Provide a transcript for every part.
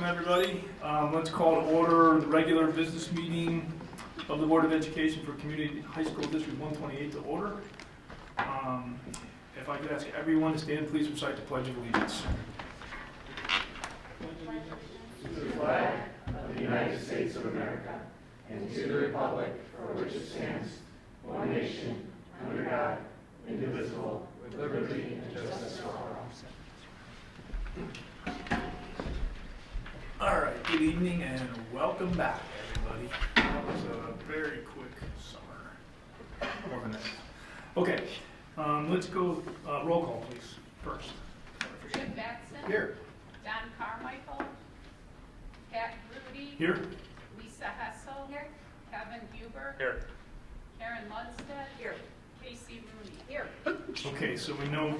everybody. Let's call to order the regular business meeting of the Board of Education for Community High School District 128 to order. If I could ask everyone to stand, please recite the Pledge of Allegiance. To the flag of the United States of America and to the republic for which it stands, one nation, under God, indivisible, with liberty and justice for all. All right, good evening and welcome back, everybody. That was a very quick summer. More than that. Okay, let's go roll call, please, first. Jim Batson. Here. Don Carmichael. Pat Rudy. Here. Lisa Hessel. Here. Kevin Huber. Here. Karen Lundstedt. Here. Casey Rooney. Here. Okay, so we know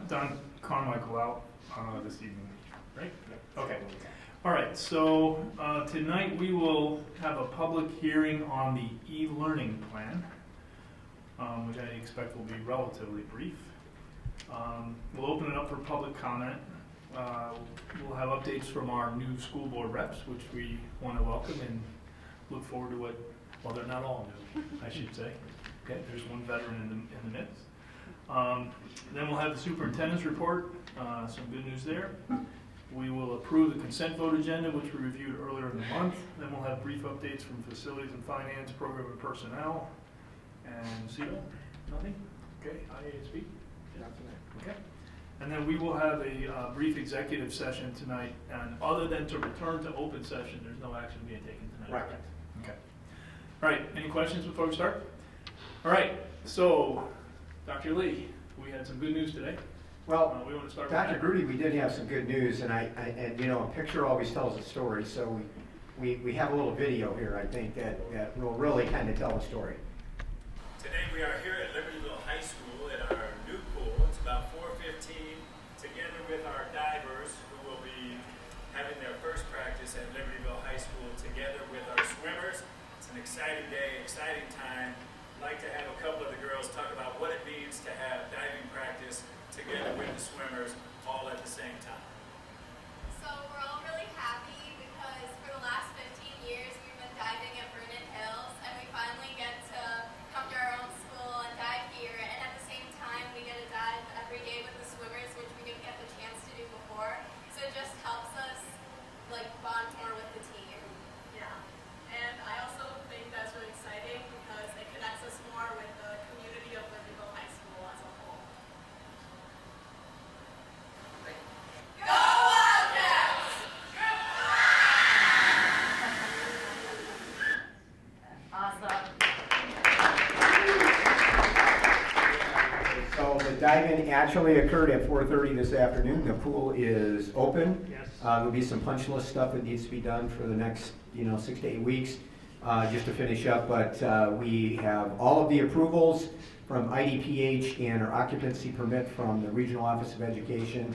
Don Carmichael out this evening, right? Okay. All right, so tonight we will have a public hearing on the e-learning plan, which I expect will be relatively brief. We'll open it up for public comment. We'll have updates from our new school board reps, which we want to welcome and look forward to what, well, they're not all new, I should say. Okay, there's one veteran in the midst. Then we'll have the superintendent's report, some good news there. We will approve the consent vote agenda, which we reviewed earlier in the month. Then we'll have brief updates from facilities and finance, program and personnel. And CETA? Nothing? Okay, IASB? Nothing. Okay. And then we will have a brief executive session tonight. And other than to return to open session, there's no action being taken tonight. Right. Okay. All right, any questions before we start? All right, so Dr. Lee, we had some good news today. Well, we want to start Dr. with Grudy, we did have some good news, and and you know, a picture always tells a story. So we have a little video here, I think, that will really kind of tell a story. Today we are here at Libertyville High School at our new pool. It's about 4:15, together with our divers who will be having their first practice at Libertyville High School, together with our swimmers. It's an exciting day, exciting time. I'd like to have a couple of the girls talk about what it means to have diving practice together with the swimmers all at the same time. So we're all really happy because for the last 15 years we've been diving at Vernon Hills, and we finally get to come to our own school and dive here, and at the same time we get to dive every day with the swimmers, which we didn't get the chance to do before. So it just helps us like bond more with the team. Yeah, and I also think that's really exciting because it connects us more with the community of Libertyville High School as a whole. Go Wildcats! So the dive-in actually occurred at 4:30 this afternoon. The pool is open. Yes. There'll be some punch list stuff that needs to be done for the next, 6 to 8 weeks, just to finish up. But we have all of the approvals from IDPH and our occupancy permit from the Regional Office of Education.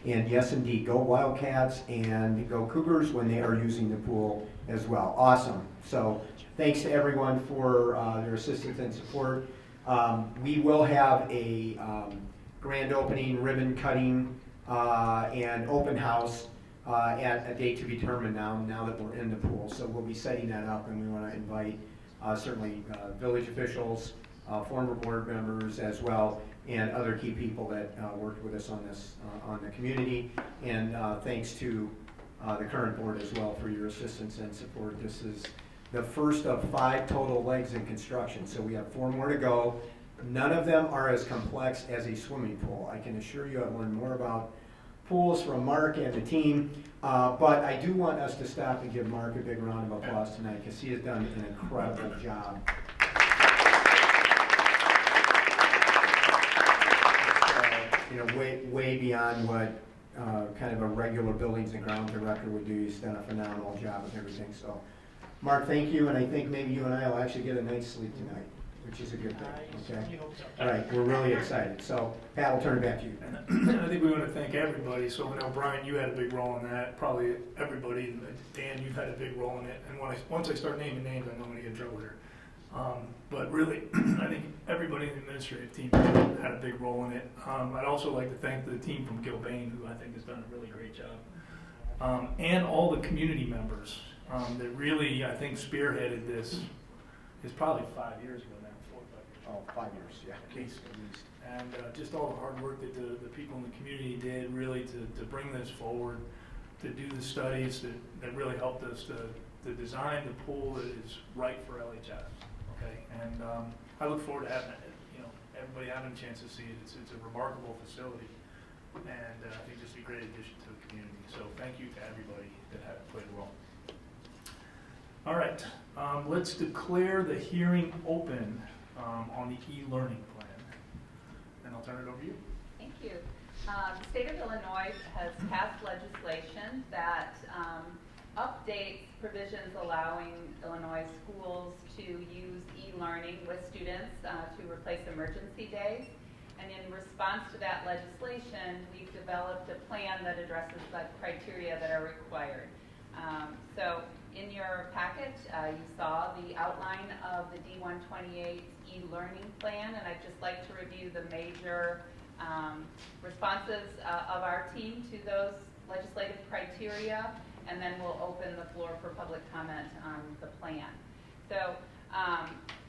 And yes, indeed, go Wildcats and go Cougars when they are using the pool as well. Awesome. So thanks to everyone for their assistance and support. We will have a grand opening, ribbon cutting, and open house at a date to be determined now that we're in the pool. So we'll be setting that up, and we want to invite certainly village officials, former board members as well, and other key people that worked with us on this, on the community. And thanks to the current board as well for your assistance and support. This is the first of 5 total legs in construction, so we have 4 more to go. None of them are as complex as a swimming pool. I can assure you I've learned more about pools from Mark and the team, but I do want us to stop and give Mark a big round of applause tonight because he has done an incredible job. Way beyond what kind of a regular buildings and ground director would do. He's done a phenomenal job with everything. So, Mark, thank you, and I think maybe you and I will actually get a night's sleep tonight, which is a good thing. Okay. All right, we're really excited. So, Pat, I'll turn it back to you. And I think we want to thank everybody. So I know, Brian, you had a big role in that. Probably everybody. Dan, you've had a big role in it. And once I start naming names, I know I'm going to get in trouble here. But really, I think everybody in the administrative team had a big role in it. I'd also like to thank the team from Gilbane, who I think has done a really great job. and all the community members that really, I think, spearheaded this. It's probably 5 years ago now, 4 or 5 years. Oh, 5 years, yeah. At least. And just all the hard work that the people in the community did really to bring this forward, to do the studies that really helped us to design the pool that is right for LHS. Okay, and I look forward to having everybody having a chance to see it. It's a remarkable facility, and I think just a great addition to the community. So thank you to everybody that played a role. All right, let's declare the hearing open on the e-learning plan. And I'll turn it over to you. Thank you. The state of Illinois has passed legislation that updates provisions allowing Illinois schools to use e-learning with students to replace emergency days. And in response to that legislation, we've developed a plan that addresses the criteria that are required. So in your packet, you saw the outline of the D128 e-learning plan, and I'd just like to review the major responses of our team to those legislative criteria, and then we'll open the floor for public comment on the plan. So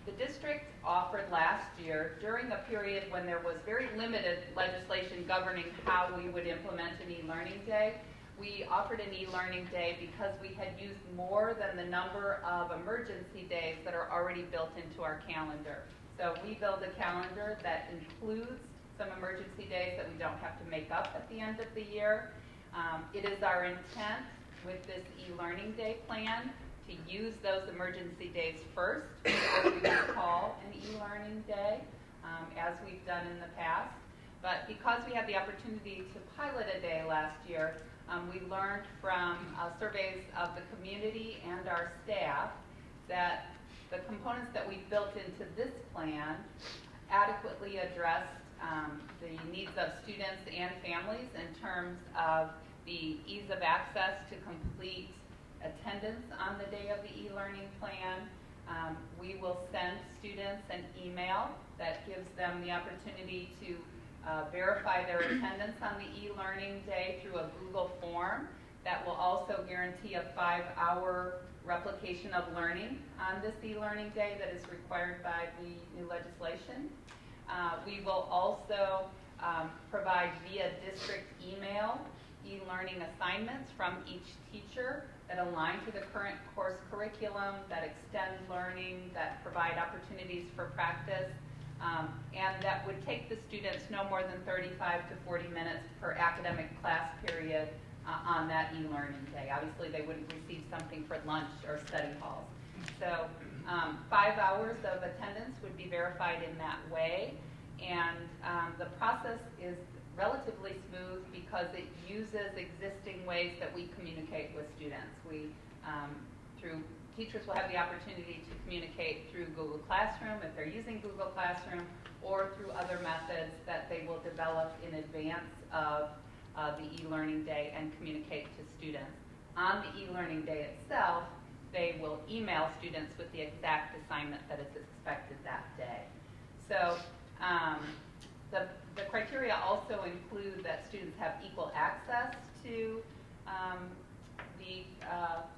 the district offered last year, during a period when there was very limited legislation governing how we would implement an e-learning day, we offered an e-learning day because we had used more than the number of emergency days that are already built into our calendar. So we build a calendar that includes some emergency days that we don't have to make up at the end of the year. It is our intent with this e-learning day plan to use those emergency days first before we would call an e-learning day, as we've done in the past. But because we had the opportunity to pilot a day last year, we learned from surveys of the community and our staff that the components that we built into this plan adequately addressed the needs of students and families in terms of the ease of access to complete attendance on the day of the e-learning plan. We will send students an email that gives them the opportunity to verify their attendance on the e-learning day through a Google form that will also guarantee a 5-hour replication of learning on this e-learning day that is required by the new legislation. We will also provide via district email e-learning assignments from each teacher that align to the current course curriculum, that extend learning, that provide opportunities for practice, and that would take the students no more than 35 to 40 minutes per academic class period on that e-learning day. Obviously, they wouldn't receive something for lunch or study halls. So 5 hours of attendance would be verified in that way, and the process is relatively smooth because it uses existing ways that we communicate with students. Teachers will have the opportunity to communicate through Google Classroom if they're using Google Classroom, or through other methods that they will develop in advance of the e-learning day and communicate to students. On the e-learning day itself, they will email students with the exact assignment that is expected that day. So the criteria also include that students have equal access to the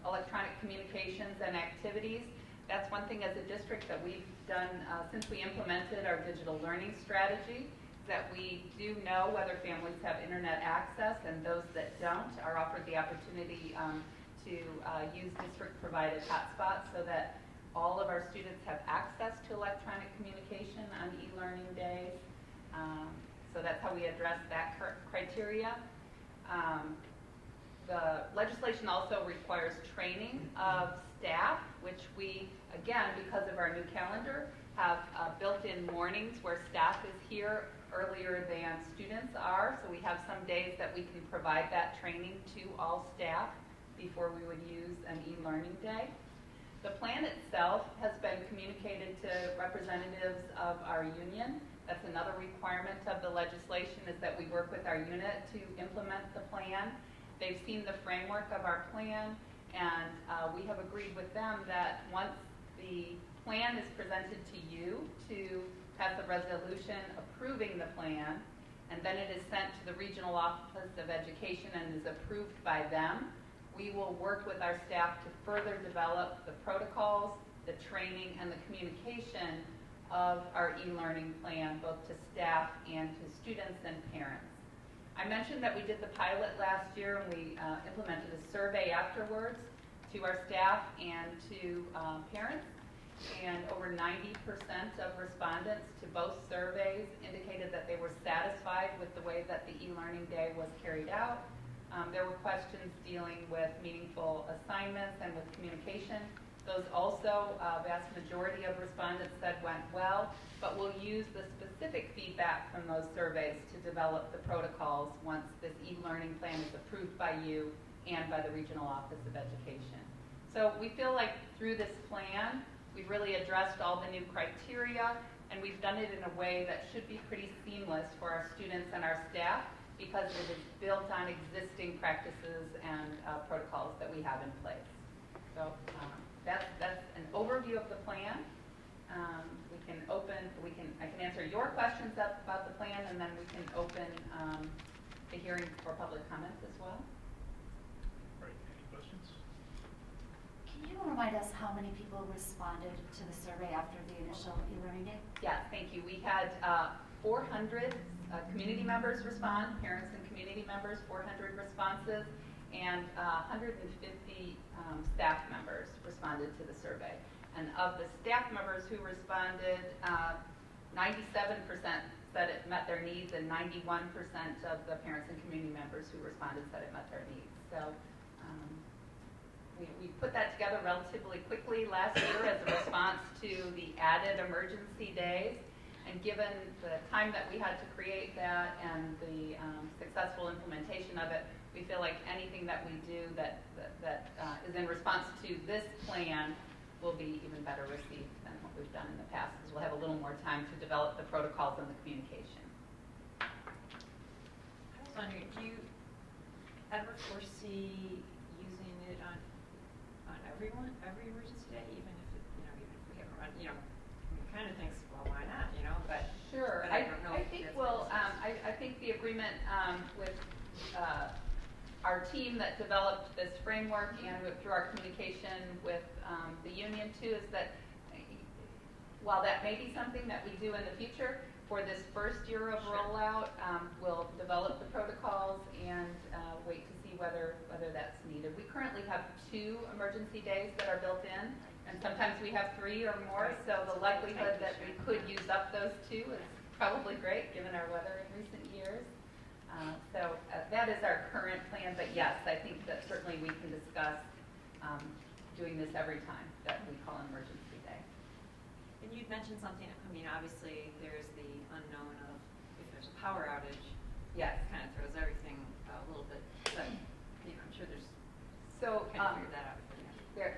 electronic communications and activities. That's one thing as a district that we've done since we implemented our digital learning strategy, that we do know whether families have internet access, and those that don't are offered the opportunity to use district-provided hotspots so that all of our students have access to electronic communication on e-learning days. So that's how we address that criteria. The legislation also requires training of staff, which we, again, because of our new calendar, have built-in mornings where staff is here earlier than students are. So we have some days that we can provide that training to all staff before we would use an e-learning day. The plan itself has been communicated to representatives of our union. That's another requirement of the legislation, is that we work with our unit to implement the plan. They've seen the framework of our plan, and we have agreed with them that once the plan is presented to you to pass a resolution approving the plan, and then it is sent to the Regional Office of Education and is approved by them, we will work with our staff to further develop the protocols, the training, and the communication of our e-learning plan, both to staff and to students and parents. I mentioned that we did the pilot last year, and we implemented a survey afterwards to our staff and to parents. And over 90% of respondents to both surveys indicated that they were satisfied with the way that the e-learning day was carried out. There were questions dealing with meaningful assignments and with communication. Those also, vast majority of respondents said went well, but we'll use the specific feedback from those surveys to develop the protocols once this e-learning plan is approved by you and by the Regional Office of Education. So we feel like through this plan, we've really addressed all the new criteria, and we've done it in a way that should be pretty seamless for our students and our staff because it is built on existing practices and protocols that we have in place. So that's an overview of the plan. I can answer your questions about the plan, and then we can open the hearing for public comments as well. All right, any questions? Can you remind us how many people responded to the survey after the initial e-learning day? Yeah, thank you. We had 400 community members respond, parents and community members, 400 responses, and 150 staff members responded to the survey. And of the staff members who responded, 97% said it met their needs, and 91% of the parents and community members who responded said it met their needs. So we put that together relatively quickly last year as a response to the added emergency days. And given the time that we had to create that and the successful implementation of it, we feel like anything that we do that is in response to this plan will be even better received than what we've done in the past, because we'll have a little more time to develop the protocols and the communication. I was wondering, do you ever foresee using it on every emergency day, even if we haven't run, we kind of thinks, well, why not, but sure. But I don't know. I think the agreement with our team that developed this framework and through our communication with the union too is that while that may be something that we do in the future, for this first year of rollout, we'll develop the protocols and wait to see whether that's needed. We currently have 2 emergency days that are built in, and sometimes we have 3 or more, so the likelihood that we could use up those 2 is probably great given our weather in recent years. So that is our current plan, but yes, I think that certainly we can discuss doing this every time that we call an emergency day. And you'd mentioned something, obviously there's the unknown of if there's a power outage. Yes. It kind of throws everything a little bit, but I'm sure there's So kind of figured that out.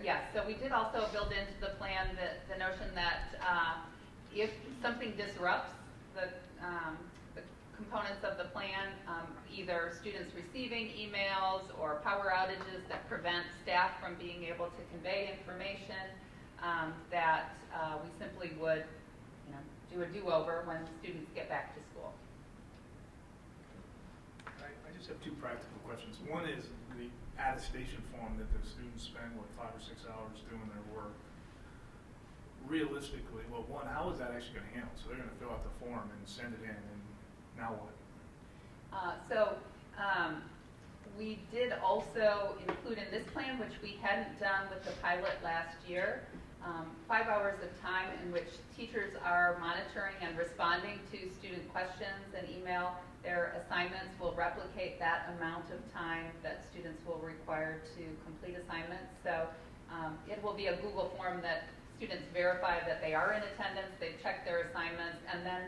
yes, so we did also build into the plan the notion that if something disrupts the components of the plan, either students receiving emails or power outages that prevent staff from being able to convey information, that we simply would do a do-over when students get back to school. I just have 2 practical questions. One is the attestation form that the students spend, 5 or 6 hours doing their work. Realistically, well, one, how is that actually going to handle? So they're going to fill out the form and send it in, and now what? We did also include in this plan, which we hadn't done with the pilot last year, 5 hours of time in which teachers are monitoring and responding to student questions and email. Their assignments will replicate that amount of time that students will require to complete assignments. So it will be a Google form that students verify that they are in attendance, they've checked their assignments, and then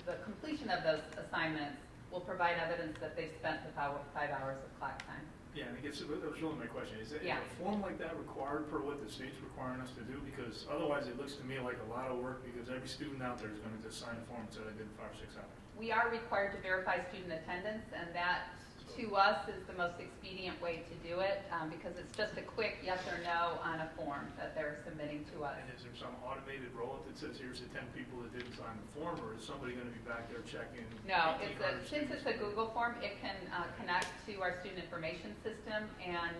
the completion of those assignments will provide evidence that they've spent the 5 hours of clock time. Yeah, and I guess that was really my question. Is a form like that required per what the state's requiring us to do? Because otherwise it looks to me like a lot of work, because every student out there is going to just sign a form and say they did 5 or 6 hours. We are required to verify student attendance, and that to us is the most expedient way to do it, because it's just a quick yes or no on a form that they're submitting to us. And is there some automated roll that says, here's the 10 people that didn't sign the form, or is somebody going to be back there checking? No, since 1,800 it's a Google form, it can connect to our student information system, and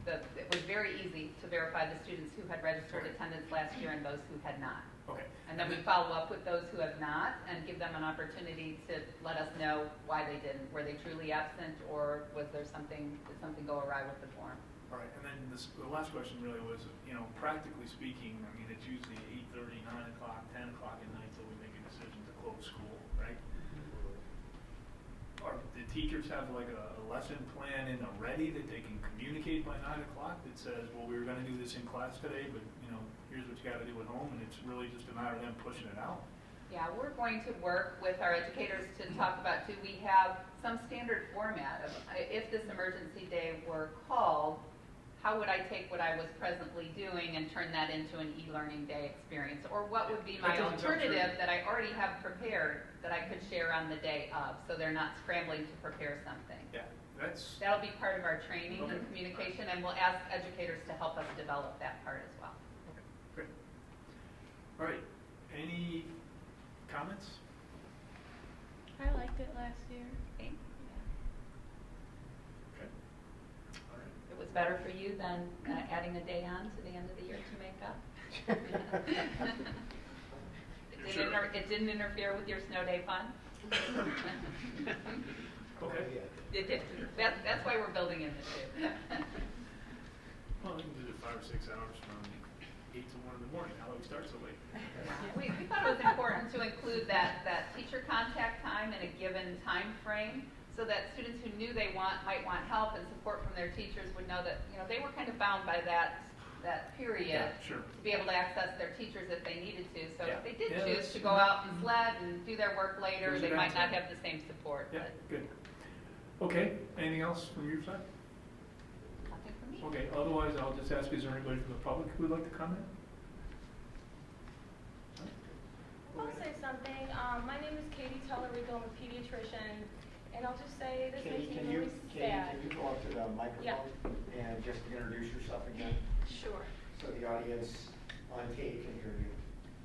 it was very easy to verify the students who had registered attendance last year and those who had not. Okay. And then we follow up with those who have not and give them an opportunity to let us know why they didn't. Were they truly absent, or was there did something go awry with the form? All right, and then the last question really was, practically speaking, I mean, it's usually 8:30, 9 o'clock, 10 o'clock at night till we make a decision to close school, right? Or the teachers have like a lesson plan in a ready that they can communicate by 9 o'clock that says, well, we were going to do this in class today, but here's what you got to do at home, and it's really just a matter of them pushing it out. Yeah, we're going to work with our educators to talk about too. We have some standard format of if this emergency day were called, how would I take what I was presently doing and turn that into an e-learning day experience? Or what would be my alternative that I already have prepared that I could share on the day of, so they're not scrambling to prepare something? Yeah, that'll be part of our training and communication, and we'll ask educators to help us develop that part as well. Okay, great. All right, any comments? I liked it last year. Okay. Okay. All right. It was better for you than adding a day on to the end of the year to make up? It didn't interfere with your snow day fun? Okay. That's why we're building in this too. Well, we can do it 5 or 6 hours from 8 to 1 in the morning. How do we start so late? We thought it was important to include that teacher contact time in a given time frame, so that students who knew they might want help and support from their teachers would know that they were kind of bound by that period, Yeah, sure. to be able to access their teachers if they needed to. So Yeah. if they did Yeah, choose to go out and sled and do their work later, There's they a might not downside. have the same support. Yeah, but good. Okay, anything else from your side? nothing from me. Okay, otherwise I'll just ask, is there anybody from the public who would like to comment? I'll say something. My name is Katie Tellerico. I'm a pediatrician. And I'll just say this makes me really sad. Can you go up to the microphone and just introduce yourself again? Sure. So the audience on tape can hear you.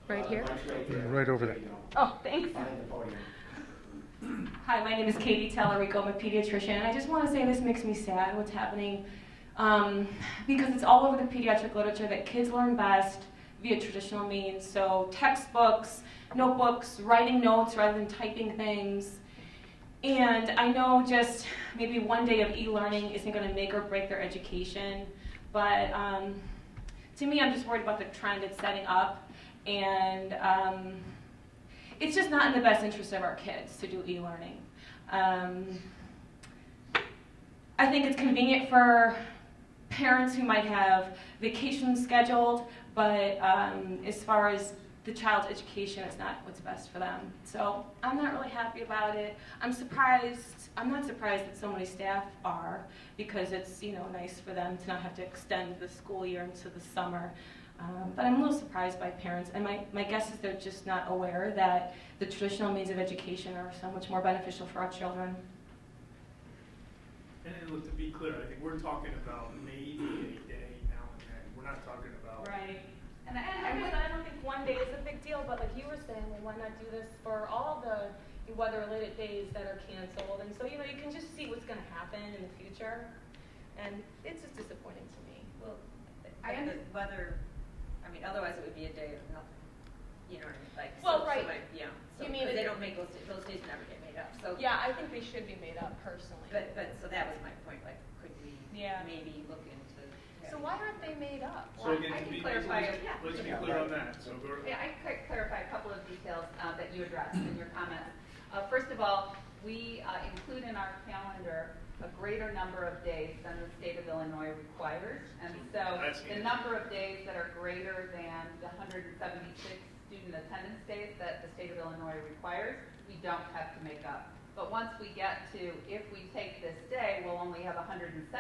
Right here? Right over there. You know, Oh, thanks. behind the podium. Hi, my name is Katie Tellerico. I'm a pediatrician. And I just want to say this makes me sad, what's happening, because it's all over the pediatric literature that kids learn best via traditional means. So textbooks, notebooks, writing notes rather than typing things. And I know just maybe one day of e-learning isn't going to make or break their education, but to me, I'm just worried about the trend it's setting up, and it's just not in the best interest of our kids to do e-learning. I think it's convenient for parents who might have vacations scheduled, but as far as the child's education, it's not what's best for them. So I'm not really happy about it. I'm not surprised that so many staff are, because it's nice for them to not have to extend the school year into the summer. But I'm a little surprised by parents, and my guess is they're just not aware that the traditional means of education are so much more beneficial for our children. And look, to be clear, I think we're talking about maybe a day now and then. We're not talking about. Right. And I don't think one day is a big deal, but like you were saying, well, why not do this for all the weather-related days that are canceled? And so, you can just see what's going to happen in the future. And it's just disappointing to me. Well, the weather, otherwise it would be a day of nothing. You know what I mean? Like, Well, so, right. So You mean they don't make those days never get made up. So Yeah, I think they should be made up personally. But so that was my point. Like, could we maybe look into? So why aren't they made up? So again, I can let's clarify. be clear on that. So go. Yeah, I could clarify a couple of details that you addressed in your comments. First of all, we include in our calendar a greater number of days than the state of Illinois requires. And so the number of days that are greater than the 176 student attendance days that the state of Illinois requires, we don't have to make up. But once we get to, if we take this day, we'll only have 175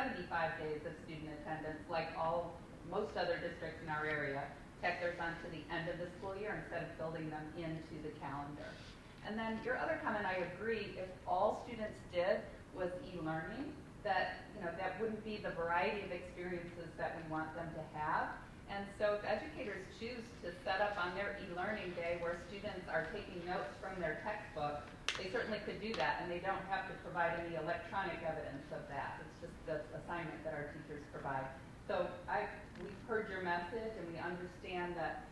days of student attendance, like most other districts in our area. Tack theirs onto the end of the school year instead of building them into the calendar. And then your other comment, I agree, if all students did was e-learning, e-learning, that, that wouldn't be the variety of experiences that we want them to have. And so if educators choose to set up on their e-learning day where students are taking notes from their textbook, they certainly could do that, and they don't have to provide any electronic evidence of that. It's just the assignment that our teachers provide. So we've heard your message, and we understand that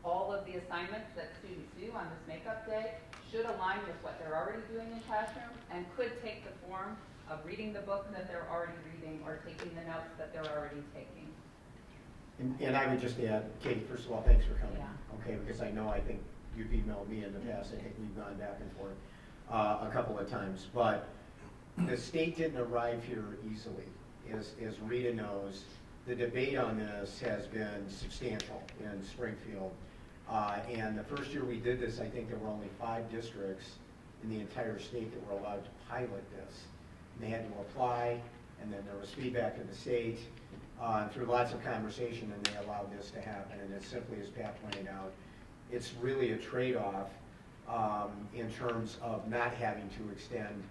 all of the assignments that students do on this makeup day should align with what they're already doing in classroom and could take the form of reading the book that they're already reading or taking the notes that they're already taking. And I would just add, Kate, first of all, thanks for coming. Yeah. Okay, because I think you've emailed me in the past. I think we've gone back and forth a couple of times. But the state didn't arrive here easily. As Rita knows, the debate on this has been substantial in Springfield. And the first year we did this, I think there were only 5 districts in the entire state that were allowed to pilot this. And they had to apply, and then there was feedback to the state through lots of conversation, and they allowed this to happen. And as simply as Pat pointed out, it's really a trade-off in terms of not having to extend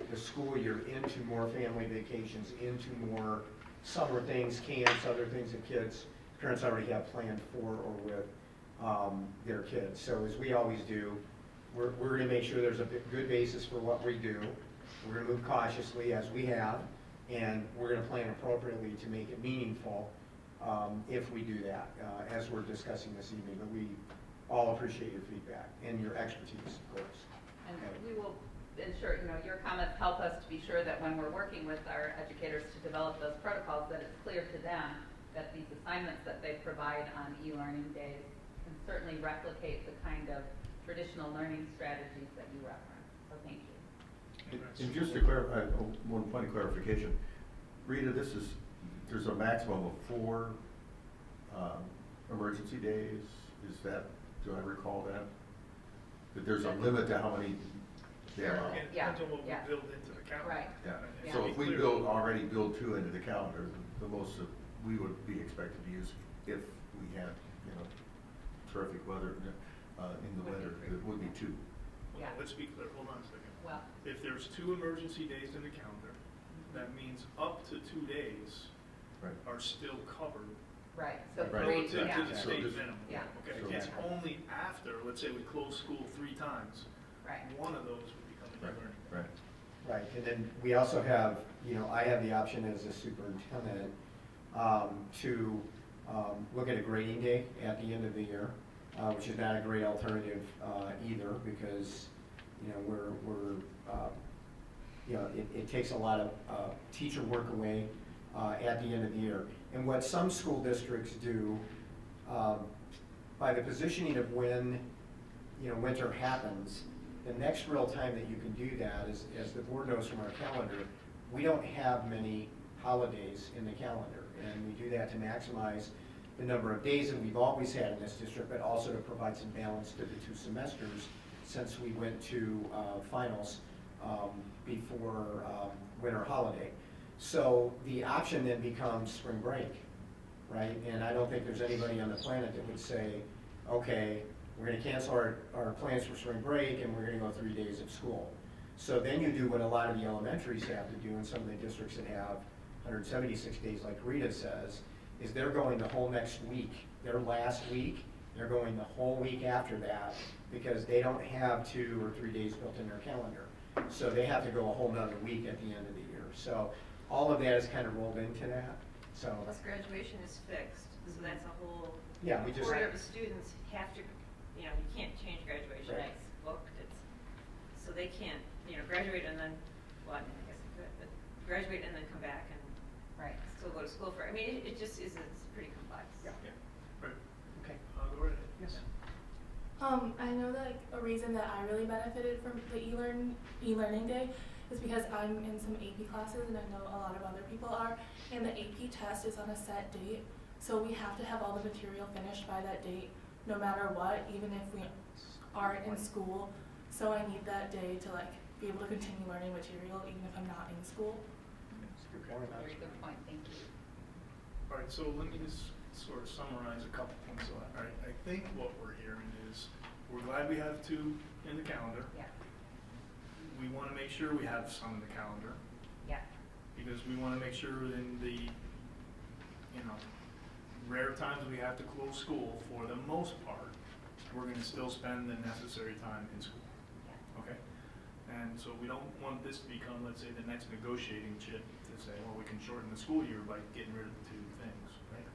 the school year into more family vacations, into more summer things, camps, other things that parents already have planned for or with their kids. So as we always do, we're going to make sure there's a good basis for what we do. We're going to move cautiously as we have, and we're going to plan appropriately to make it meaningful if we do that, as we're discussing this evening. But we all appreciate your feedback and your expertise, of course. And we will ensure, your comments help us to be sure that when we're working with our educators to develop those protocols, that it's clear to them that these assignments that they provide on e-learning days can certainly replicate the kind of traditional learning strategies that you reference. So thank you. And just to clarify, one point of clarification, Rita, there's a maximum of 4 emergency days. Do I recall that? That there's a limit to how many there are. It depends on what we build into the calendar. Right. Yeah. Yeah. So if we already build 2 into the calendar, the most that we would be expected to use if we had, terrific weather in the winter, it would be 2. Yeah. Let's be clear, hold on a second. Well, If there's 2 emergency days in the calendar, that means up to 2 days Right. are still covered right. So Right. relative yeah. to the state minimum. Yeah. Okay, So- it's only after, let's say we close school 3 times, Right. one of those would become a new learning day. Right. Right, and then we also have, I have the option as a superintendent to look at a grading day at the end of the year, which is not a great alternative either, because it takes a lot of teacher work away at the end of the year. And what some school districts do, by the positioning of when winter happens, the next real time that you can do that is, as the board knows from our calendar, we don't have many holidays in the calendar. And we do that to maximize the number of days that we've always had in this district, but also to provide some balance to the 2 semesters since we went to finals before winter holiday. So the option then becomes spring break, right? And I don't think there's anybody on the planet that would say, okay, we're going to cancel our plans for spring break and we're going to go 3 days of school. So then you do what a lot of the elementaries have to do, and some of the districts that have 176 days, like Rita says, is they're going the whole next week. Their last week, they're going the whole week after that because they don't have 2 or 3 days built in their calendar. So they have to go a whole nother week at the end of the year. So all of that is kind of rolled into that. So Plus graduation is fixed, so that's a whole yeah, we just quarter of the students have to, you can't change graduation. Right. It's booked. So they can't, graduate and then, well, I mean, I guess they could, but graduate and then come back and Right. still go to school for. I mean, it just is. It's pretty complex. Yeah. Right. okay. Go right ahead. Yes. I know that a reason that I really benefited from the e-learning day is because I'm in some AP classes, and I know a lot of other people are, and the AP test is on a set date, so we have to have all the material finished by that date, no matter what, even if we aren't in school. So I need that day to be able to continue learning material even if I'm not in school. Very good point. Thank you. All right, so let me just sort of summarize a couple things. So I think what we're hearing is we're glad we have 2 in the calendar. Yeah. We want to make sure we have some in the calendar. Yeah. because we want to make sure in the, rare times we have to close school, for the most part, we're going to still spend the necessary time in school. Okay? And so we don't want this to become, let's say, the next negotiating chip to say, well, we can shorten the school year by getting rid of the two things, right?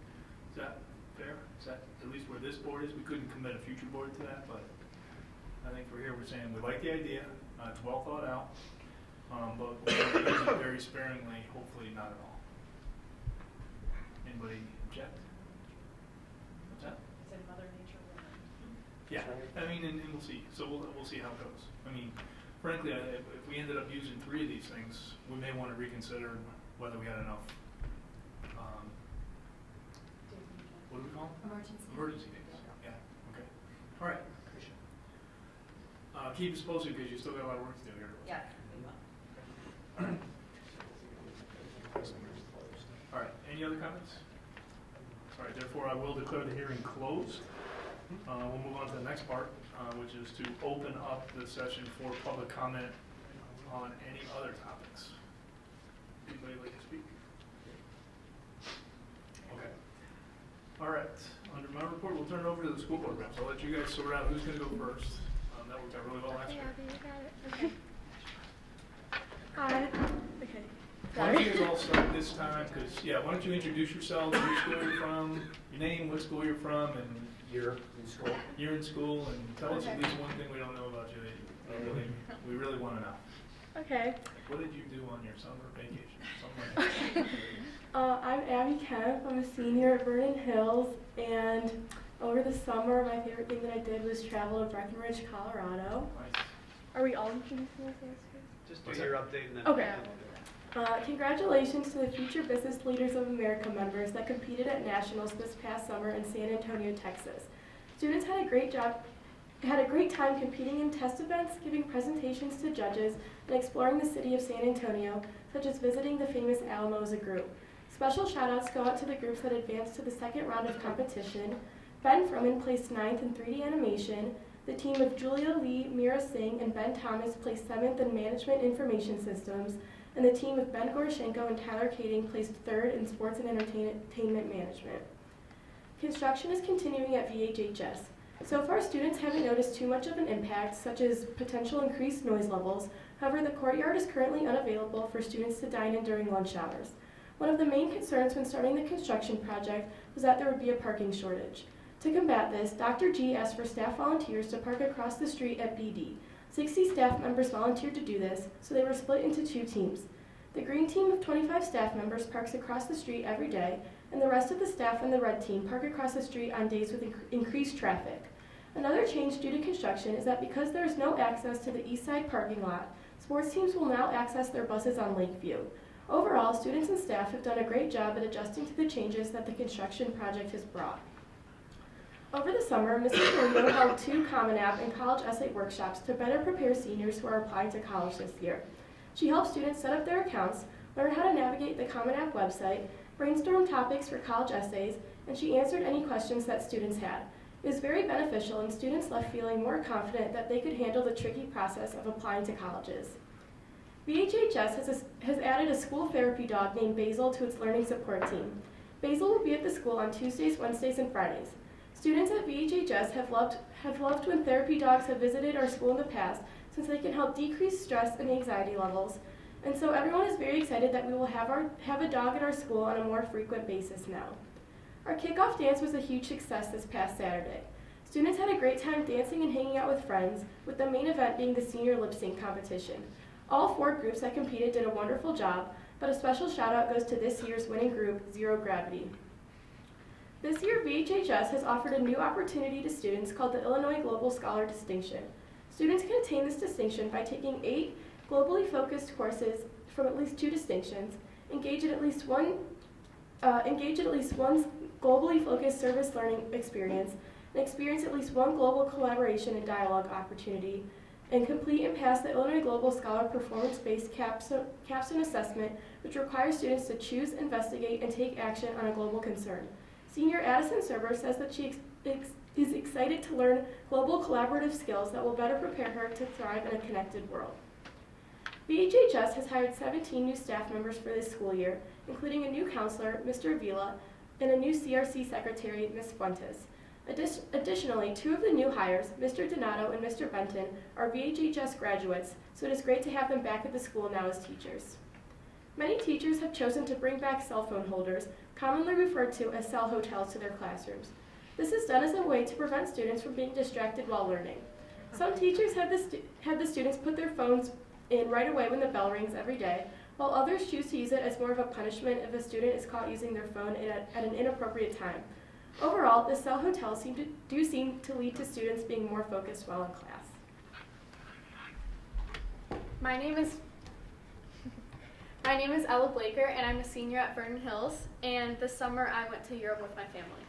Is that fair? Is that at least where this board is? We couldn't commit a future board to that, but I think for here we're saying we like the idea, it's well thought out, but we're going to use it very sparingly, hopefully not at all. Anybody object? What's that? It's in Mother Nature women. Yeah, I mean, and we'll see. So we'll see how it goes. I mean, frankly, if we ended up using 3 of these things, we may want to reconsider whether we had enough. What do we call them? Emergency days. Yeah. Okay. All right. Keep us posted because you still got a lot of work to do here. Yes, we will. All right. Any other comments? All right. Therefore, I will declare the hearing closed. We'll move on to the next part, which is to open up the session for public comment on any other topics. Anybody like to speak? Okay. All right. Under my report, we'll turn it over to the school board reps. I'll let you guys sort out who's going to go first. That worked out really well last year. Okay. Hi. Okay. Why don't you guys all start this time? Because, why don't you introduce yourselves, which school you're from, your name, what school you're from, and Year in school. year in school, and tell us at least one thing we don't know about you that we really want to know. Okay. What did you do on your summer vacation? Something like that. I'm Abby Kemp. I'm a senior at Vernon Hills, and over the summer, my favorite thing that I did was travel to Breckenridge, Colorado. Nice. Are we all introducing ourselves? Just do your update and then. Okay. Congratulations to the Future Business Leaders of America members that competed at nationals this past summer in San Antonio, Texas. Students had a great time competing in test events, giving presentations to judges, and exploring the city of San Antonio, such as visiting the famous Alamo as a group. Special shout-outs go out to the groups that advanced to the second round of competition. Ben Froman placed 9th in 3D animation. The team of Julia Lee, Mira Singh, and Ben Thomas placed 7th in Management Information Systems, and the team of Ben Goroshenko and Tyler Kading placed 3rd in Sports and Entertainment Management. Construction is continuing at VHHS. So far, students haven't noticed too much of an impact, such as potential increased noise levels. However, the courtyard is currently unavailable for students to dine in during lunch hours. One of the main concerns when starting the construction project was that there would be a parking shortage. To combat this, Dr. G asked for staff volunteers to park across the street at BD. 60 staff members volunteered to do this, so they were split into 2 teams. The green team of 25 staff members parks across the street every day, and the rest of the staff in the red team park across the street on days with increased traffic. Another change due to construction is that because there is no access to the east side parking lot, sports teams will now access their buses on Lakeview. Overall, students and staff have done a great job at adjusting to the changes that the construction project has brought. Over the summer, Mrs. Murillo held 2 Common App and college essay workshops to better prepare seniors who are applying to college this year. She helped students set up their accounts, learn how to navigate the Common App website, brainstorm topics for college essays, and she answered any questions that students had. It was very beneficial, and students left feeling more confident that they could handle the tricky process of applying to colleges. VHHS has added a school therapy dog named Basil to its learning support team. Basil will be at the school on Tuesdays, Wednesdays, and Fridays. Students at VHHS have loved when therapy dogs have visited our school in the past, since they can help decrease stress and anxiety levels. And so everyone is very excited that we will have a dog at our school on a more frequent basis now. Our kickoff dance was a huge success this past Saturday. Students had a great time dancing and hanging out with friends, with the main event being the senior lip sync competition. All 4 groups that competed did a wonderful job, but a special shout out goes to this year's winning group, Zero Gravity. This year, VHHS has offered a new opportunity to students called the Illinois Global Scholar Distinction. Students can attain this distinction by taking 8 globally focused courses from at least 2 distinctions, engage at least one globally focused service learning experience, and experience at least 1 global collaboration and dialogue opportunity, and complete and pass the Illinois Global Scholar Performance-Based Capstone Assessment, which requires students to choose, investigate, and take action on a global concern. Senior Addison Server says that she is excited to learn global collaborative skills that will better prepare her to thrive in a connected world. VHHS has hired 17 new staff members for this school year, including a new counselor, Mr. Avila, and a new CRC secretary, Ms. Fuentes. Additionally, 2 of the new hires, Mr. Donato and Mr. Benton, are VHHS graduates, so it is great to have them back at the school now as teachers. Many teachers have chosen to bring back cell phone holders, commonly referred to as cell hotels, to their classrooms. This is done as a way to prevent students from being distracted while learning. Some teachers have the students put their phones in right away when the bell rings every day, while others choose to use it as more of a punishment if a student is caught using their phone at an inappropriate time. Overall, the cell hotels seem to lead to students being more focused while in class. My name is Ella Blaker, and I'm a senior at Vernon Hills, and this summer I went to Europe with my family.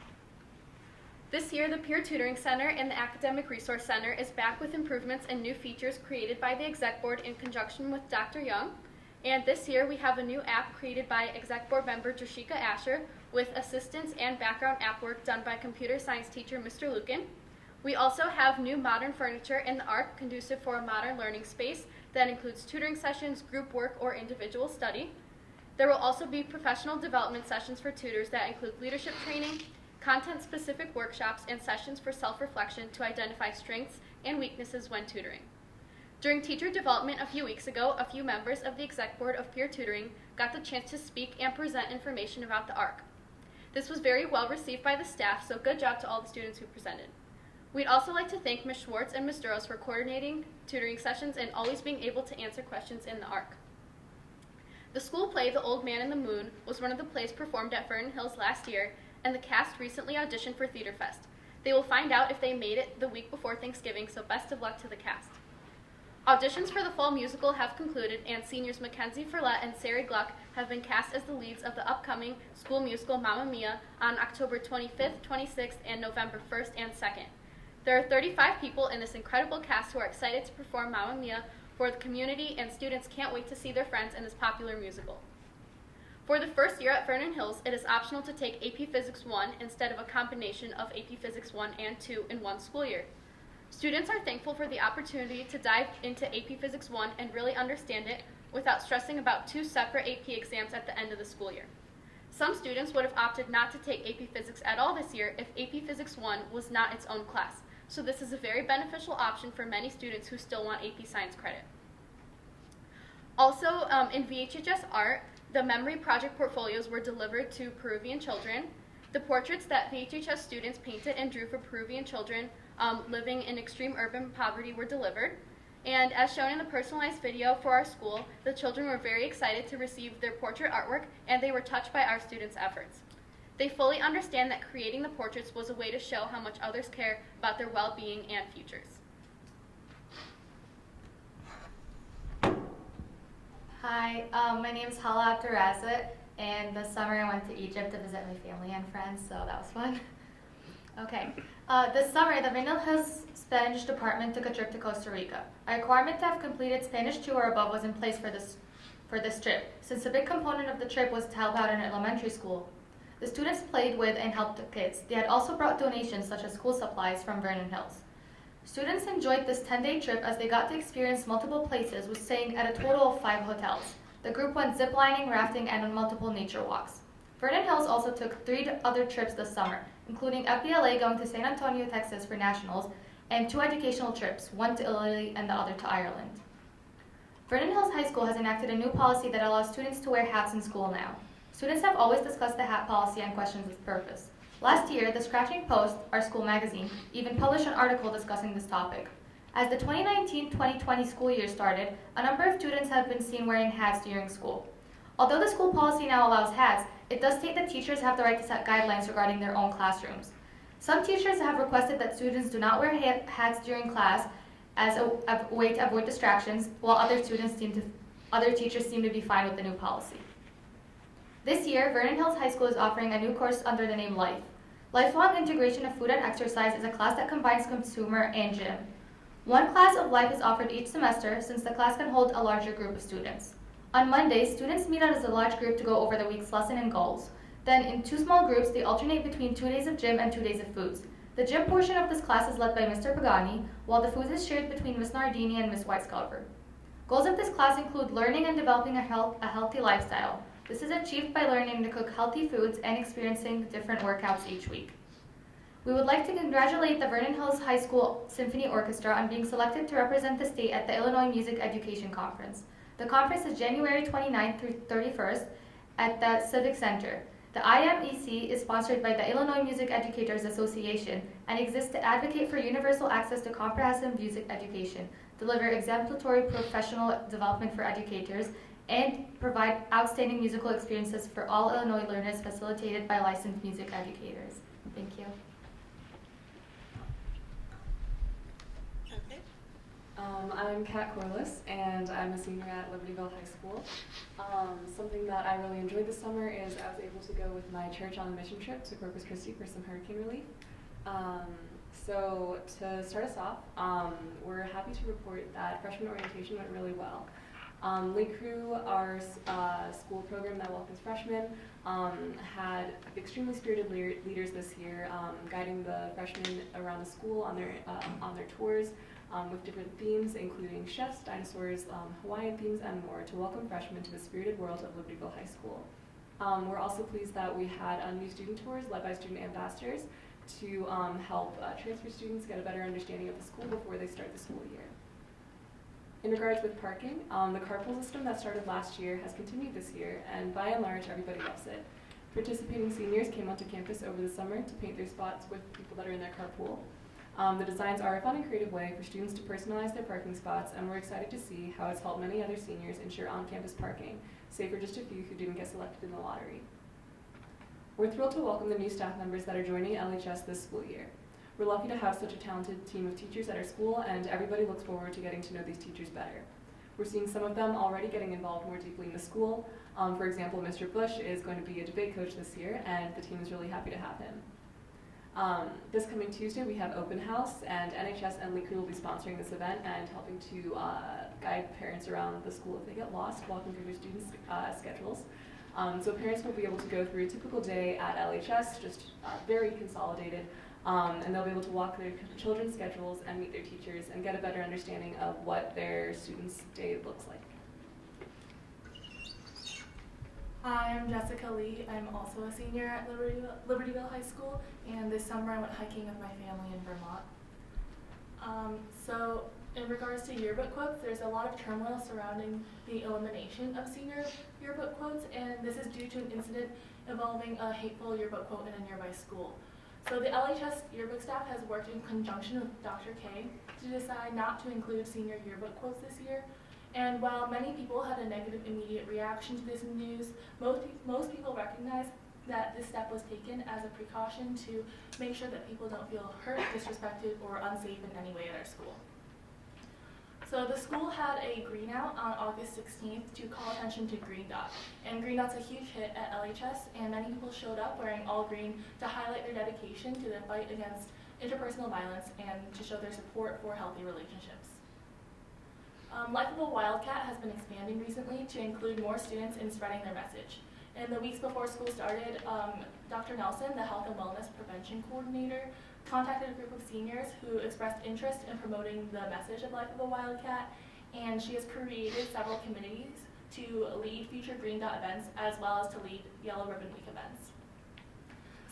This year, the Peer Tutoring Center and the Academic Resource Center is back with improvements and new features created by the Exec Board in conjunction with Dr. Young. And this year, we have a new app created by Exec Board member Drashika Asher with assistance and background app work done by computer science teacher Mr. Lucan. We also have new modern furniture in the ARC conducive for a modern learning space that includes tutoring sessions, group work, or individual study. There will also be professional development sessions for tutors that include leadership training, content-specific workshops, and sessions for self-reflection to identify strengths and weaknesses when tutoring. During teacher development a few weeks ago, a few members of the Exec Board of Peer Tutoring got the chance to speak and present information about the ARC. This was very well received by the staff, so good job to all the students who presented. We'd also like to thank Ms. Schwartz and Ms. Duros for coordinating tutoring sessions and always being able to answer questions in the ARC. The school play, The Old Man and the Moon, was one of the plays performed at Vernon Hills last year, and the cast recently auditioned for Theater Fest. They will find out if they made it the week before Thanksgiving, so best of luck to the cast. Auditions for the fall musical have concluded, and seniors Mackenzie Ferlette and Sarah Gluck have been cast as the leads of the upcoming school musical Mamma Mia on October 25th, 26th, and November 1st and 2nd. There are 35 people in this incredible cast who are excited to perform Mamma Mia for the community, and students can't wait to see their friends in this popular musical. For the first year at Vernon Hills, it is optional to take AP Physics 1 instead of a combination of AP Physics 1 and 2 in one school year. Students are thankful for the opportunity to dive into AP Physics 1 and really understand it without stressing about 2 separate AP exams at the end of the school year. Some students would have opted not to take AP Physics at all this year if AP Physics 1 was not its own class, so this is a very beneficial option for many students who still want AP Science credit. Also, in VHHS Art, the memory project portfolios were delivered to Peruvian children. The portraits that VHHS students painted and drew for Peruvian children living in extreme urban poverty were delivered. And as shown in the personalized video for our school, the children were very excited to receive their portrait artwork, and they were touched by our students' efforts. They fully understand that creating the portraits was a way to show how much others care about their well-being and futures. Hi, my name is Hala Abdurazit, and this summer I went to Egypt to visit my family and friends, so that was fun. Okay, this summer the Vernon Hills Spanish department took a trip to Costa Rica. A requirement to have completed Spanish 2 or above was in place for this trip, since a big component of the trip was to help out in elementary school. The students played with and helped the kids. They had also brought donations such as school supplies from Vernon Hills. Students enjoyed this 10-day trip as they got to experience multiple places with staying at a total of 5 hotels. The group went ziplining, rafting, and on multiple nature walks. Vernon Hills also took 3 other trips this summer, including FBLA going to San Antonio, Texas for nationals, and 2 educational trips, one to Italy and the other to Ireland. Vernon Hills High School has enacted a new policy that allows students to wear hats in school now. Students have always discussed the hat policy and questioned its purpose. Last year, the Scratching Post, our school magazine, even published an article discussing this topic. As the 2019-2020 school year started, a number of students have been seen wearing hats during school. Although the school policy now allows hats, it does state that teachers have the right to set guidelines regarding their own classrooms. Some teachers have requested that students do not wear hats during class as a way to avoid distractions, while other teachers seem to be fine with the new policy. This year, Vernon Hills High School is offering a new course under the name LIFE. Lifelong Integration of Food and Exercise is a class that combines consumer and gym. One class of LIFE is offered each semester since the class can hold a larger group of students. On Mondays, students meet as a large group to go over the week's lesson and goals. Then, in 2 small groups, they alternate between 2 days of gym and 2 days of foods. The gym portion of this class is led by Mr. Pagani, while the foods is shared between Ms. Nardini and Ms. Weiskalver. Goals of this class include learning and developing a healthy lifestyle. This is achieved by learning to cook healthy foods and experiencing different workouts each week. We would like to congratulate the Vernon Hills High School Symphony Orchestra on being selected to represent the state at the Illinois Music Education Conference. The conference is January 29th through 31st at the Civic Center. The IMEC is sponsored by the Illinois Music Educators Association and exists to advocate for universal access to comprehensive music education, deliver exemplary professional development for educators, and provide outstanding musical experiences for all Illinois learners facilitated by licensed music educators. Thank you. Okay. I'm Kat Corliss, and I'm a senior at Libertyville High School. Something that I really enjoyed this summer is I was able to go with my church on a mission trip to Corpus Christi for some hurricane relief. So to start us off, we're happy to report that freshman orientation went really well. Lake Crew, our school program that welcomes freshmen, had extremely spirited leaders this year, guiding the freshmen around the school on their tours with different themes, including chefs, dinosaurs, Hawaiian themes, and more, to welcome freshmen to the spirited world of Libertyville High School. We're also pleased that we had new student tours led by student ambassadors to help transfer students get a better understanding of the school before they start the school year. In regards with parking, the carpool system that started last year has continued this year, and by and large, everybody loves it. Participating seniors came onto campus over the summer to paint their spots with people that are in their carpool. The designs are a fun and creative way for students to personalize their parking spots, and we're excited to see how it's helped many other seniors ensure on-campus parking, save for just a few who didn't get selected in the lottery. We're thrilled to welcome the new staff members that are joining LHS this school year. We're lucky to have such a talented team of teachers at our school, and everybody looks forward to getting to know these teachers better. We're seeing some of them already getting involved more deeply in the school. For example, Mr. Bush is going to be a debate coach this year, and the team is really happy to have him. This coming Tuesday, we have open house, and NHS and Lake Crew will be sponsoring this event and helping to guide parents around the school if they get lost, walking through their students' schedules. So parents will be able to go through a typical day at LHS, just very consolidated, and they'll be able to walk their children's schedules and meet their teachers and get a better understanding of what their students' day looks like. Hi, I'm Jessica Lee. I'm also a senior at Libertyville High School, and this summer I went hiking with my family in Vermont. So in regards to yearbook quotes, there's a lot of turmoil surrounding the elimination of senior yearbook quotes, and this is due to an incident involving a hateful yearbook quote in a nearby school. So the LHS yearbook staff has worked in conjunction with Dr. K to decide not to include senior yearbook quotes this year. And while many people had a negative immediate reaction to this news, most people recognize that this step was taken as a precaution to make sure that people don't feel hurt, disrespected, or unsafe in any way at our school. So the school had a green out on August 16th to call attention to Green Dot. And Green Dot's a huge hit at LHS, and many people showed up wearing all green to highlight their dedication to the fight against interpersonal violence and to show their support for healthy relationships. Life of a Wildcat has been expanding recently to include more students in spreading their message. In the weeks before school started, Dr. Nelson, the Health and Wellness Prevention Coordinator, contacted a group of seniors who expressed interest in promoting the message of Life of a Wildcat, and she has created several committees to lead future Green Dot events as well as to lead Yellow Ribbon Week events.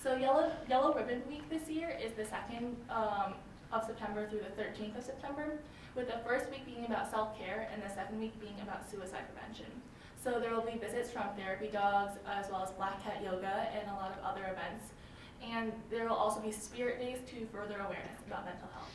So Yellow Ribbon Week this year is the 2nd of September through the 13th of September, with the first week being about self-care and the second week being about suicide prevention. So there will be visits from therapy dogs as well as Black Cat Yoga and a lot of other events. And there will also be spirit days to further awareness about mental health.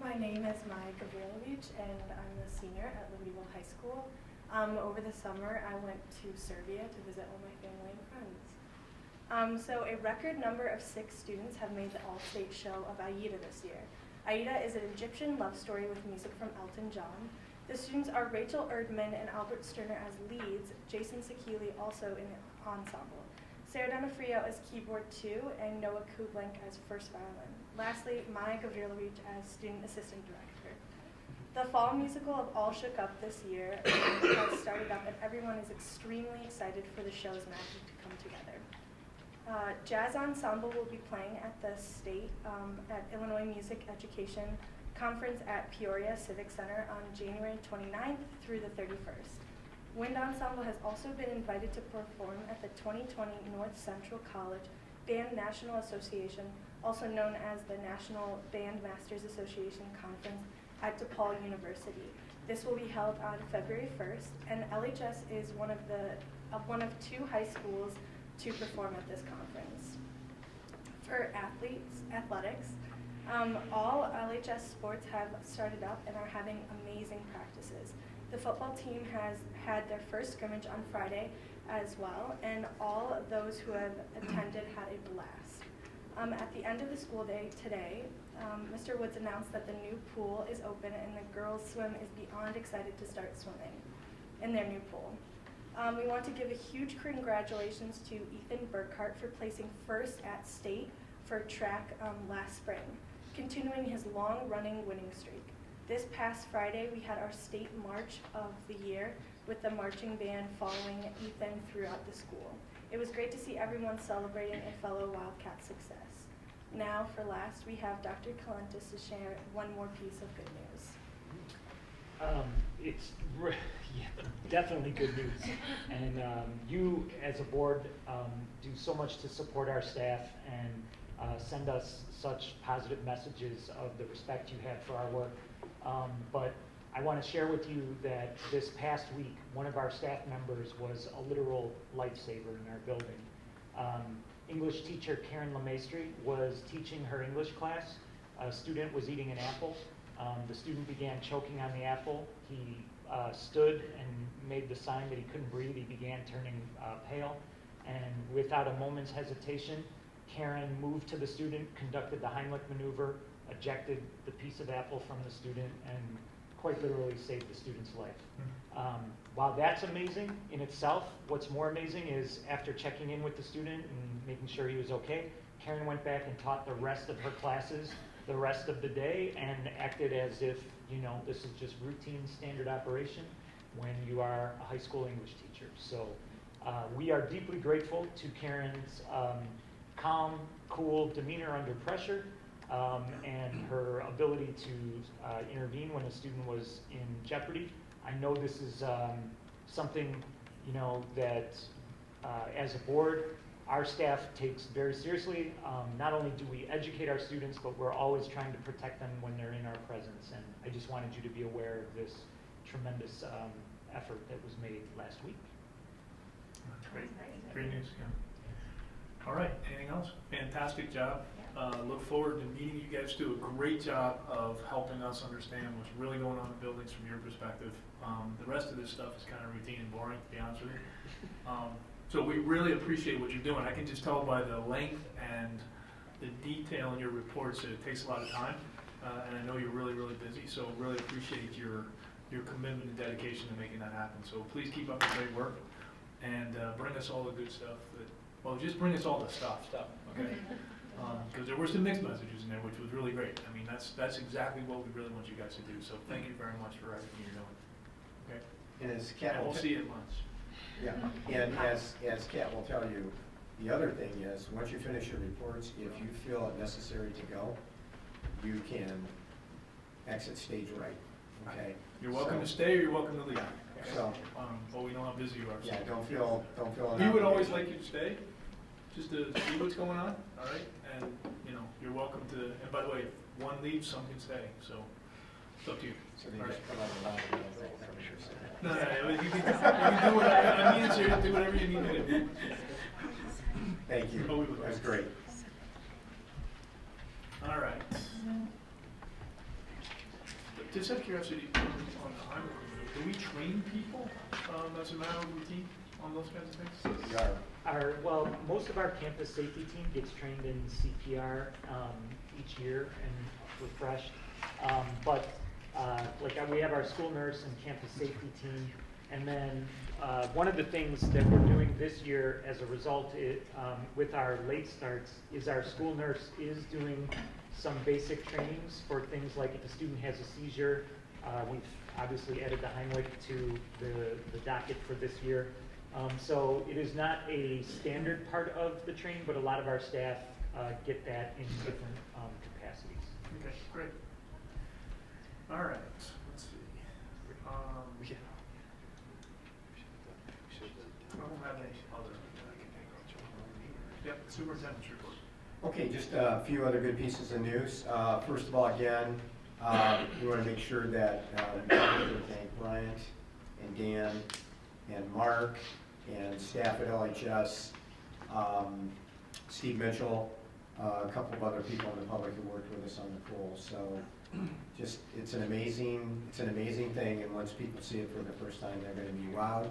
My name is Maya Gavrilovich, and I'm a senior at Libertyville High School. Over the summer, I went to Serbia to visit all my family and friends. So a record number of 6 students have made the all-state show of Aida this year. Aida is an Egyptian love story with music from Elton John. The students are Rachel Erdman and Albert Sterner as leads, Jason Sakili also in the ensemble, Sarah Donofrio as keyboard 2, and Noah Kublenk as first violin. Lastly, Maya Gavrilovich as student assistant director. The fall musical of All Shook Up this year has started up, and everyone is extremely excited for the show's magic to come together. Jazz Ensemble will be playing at the state at Illinois Music Education conference at Peoria Civic Center on January 29th through the 31st. Wind Ensemble has also been invited to perform at the 2020 North Central College Band National Association, also known as the National Band Masters Association Conference at DePaul University. This will be held on February 1st, and LHS is one of 2 high schools to perform at this conference. For athletics, all LHS sports have started up and are having amazing practices. The football team has had their first scrimmage on Friday as well, and all of those who have attended had a blast. At the end of the school day today, Mr. Woods announced that the new pool is open and the girls' swim is beyond excited to start swimming in their new pool. We want to give a huge congratulations to Ethan Burkhart for placing first at state for track last spring, continuing his long-running winning streak. This past Friday, we had our state march of the year with the marching band following Ethan throughout the school. It was great to see everyone celebrating a fellow Wildcat success. Now, for last, we have Dr. Kalentis to share one more piece of good news. It's definitely good news. And you, as a board, do so much to support our staff and send us such positive messages of the respect you have for our work. But I want to share with you that this past week, one of our staff members was a literal lifesaver in our building. English teacher Karen Lemaistre was teaching her English class. A student was eating an apple. The student began choking on the apple. He stood and made the sign that he couldn't breathe. He began turning pale. And without a moment's hesitation, Karen moved to the student, conducted the Heimlich maneuver, ejected the piece of apple from the student, and quite literally saved the student's life. While that's amazing in itself, what's more amazing is after checking in with the student and making sure he was okay, Karen went back and taught the rest of her classes the rest of the day and acted as if, you know, this is just routine standard operation when you are a high school English teacher. So we are deeply grateful to Karen's calm, cool demeanor under pressure, and her ability to intervene when a student was in jeopardy. I know this is something, you know, that as a board, our staff takes very seriously. Not only do we educate our students, but we're always trying to protect them when they're in our presence. And I just wanted you to be aware of this tremendous effort that was made last week. Great, great news. Yeah. All right, anything else? Fantastic job. Look forward to meeting you guys. Do a great job of helping us understand what's really going on in buildings from your perspective. The rest of this stuff is kind of routine and boring, to be honest with you. So we really appreciate what you're doing. I can just tell by the length and the detail in your reports that it takes a lot of time. And I know you're really, really busy, so really appreciate your commitment and dedication to making that happen. So please keep up the great work and bring us all the good stuff. Well, just bring us all the stuff, okay? Because there were some mixed messages in there, which was really great. I mean, that's exactly what we really want you guys to do. So thank you very much for everything you're doing. Okay. And as Kat And will we'll see you at lunch. Yeah, and as Kat will tell you, the other thing is, once you finish your reports, if you feel it necessary to go, you can exit stage right, okay? You're welcome to stay or you're welcome to leave. Okay? So, but we know how busy you are. So. yeah, don't feel. We would always like you to stay, just to see what's going on, all right? And, you know, you're welcome to, and by the way, if one leaves, some can stay, so it's up to you. So they all just right? come out of the line and they'll for sure say that. No, you can do whatever, I mean, serious, do whatever you need to do. Thank you, that was great. All right. Just out of curiosity, on the Heimlich, do we train people as a matter of routine on those kinds of things? We are. Well, most of our campus safety team gets trained in CPR each year and refreshed. But we have our school nurse and campus safety team. And then one of the things that we're doing this year as a result with our late starts is our school nurse is doing some basic trainings for things like if a student has a seizure. We've obviously added the Heimlich to the docket for this year. So it is not a standard part of the training, but a lot of our staff get that in different capacities. Okay, great. All right, let's see. I don't have any other. Yep, superintendent's report. Okay, just a few other good pieces of news. First of all, again, we want to make sure that we thank Bryant and Dan and Mark and staff at LHS, Steve Mitchell, a couple of other people in the public who worked with us on the pool. So just, it's an amazing thing, and once people see it for the first time, they're going to be wowed.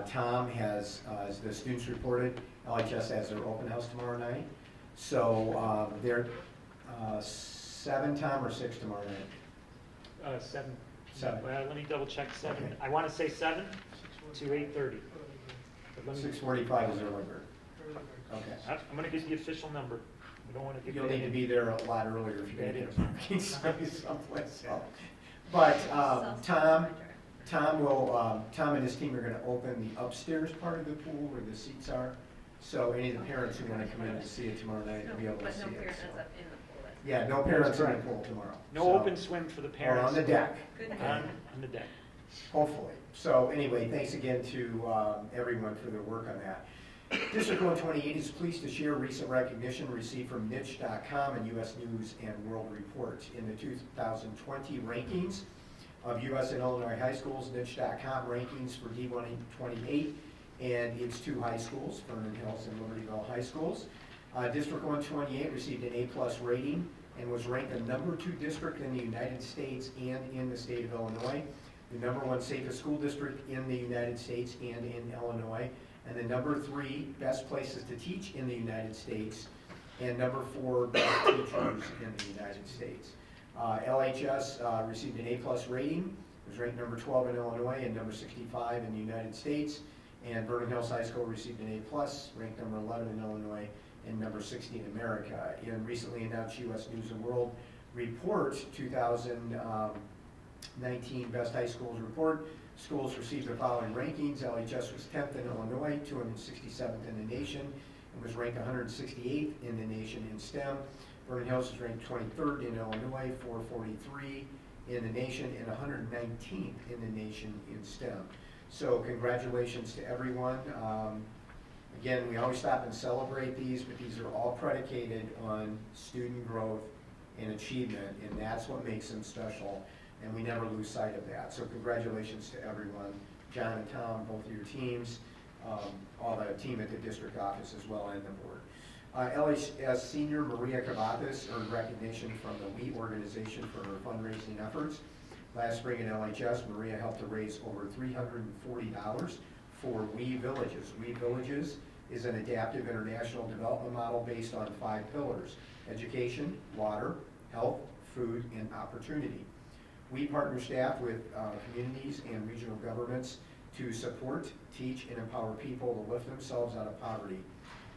Tom has, as the students reported, LHS has their open house tomorrow night. So they're 7, Tom, or 6 tomorrow night? 7. 7. Well, let me double check 7. Okay. I want to say 7 to 8:30. 6:45 is early bird. Okay. I'm going to give the official number. We don't want to give. You'll need to be there a lot earlier if you're going to get a parking space someplace else. But Tom and his team are going to open the upstairs part of the pool where the seats are. So any of the parents who want to come in to see it tomorrow night will be able to see it. But no parents So. up in the pool. Yeah, no parents in the pool tomorrow. No So- open swim for the Or parents. on the deck. Good. Okay. On the deck. Hopefully. So anyway, thanks again to everyone for their work on that. District 128 is pleased to share recent recognition received from niche.com and U.S. News and World Report. In the 2020 rankings of U.S. and Illinois high schools, niche.com rankings for D128 and its 2 high schools, Vernon Hills and Libertyville High Schools. District 128 received an A+ rating and was ranked the number 2 district in the United States and in the state of Illinois, the number 1 safest school district in the United States and in Illinois, and the number 3 best places to teach in the United States, and number 4 best teachers in the United States. LHS received an A+ rating, was ranked number 12 in Illinois and number 65 in the United States, and Vernon Hills High School received an A+, ranked number 11 in Illinois and number 60 in America. In recently announced U.S. News and World Report 2019 Best High Schools Report, schools received the following rankings. LHS was 10th in Illinois, 267th in the nation, and was ranked 168th in the nation in STEM. Vernon Hills was ranked 23rd in Illinois, 443 in the nation, and 119th in the nation in STEM. So congratulations to everyone. Again, we always stop and celebrate these, but these are all predicated on student growth and achievement, and that's what makes them special, and we never lose sight of that. So congratulations to everyone, John and Tom, both of your teams, all the team at the district office as well, and the board. LHS senior Maria Cavathas earned recognition from the WE organization for her fundraising efforts. Last spring at LHS, Maria helped to raise over $340 for WE Villages. WE Villages is an adaptive international development model based on 5 pillars: education, water, health, food, and opportunity. We partner staff with communities and regional governments to support, teach, and empower people to lift themselves out of poverty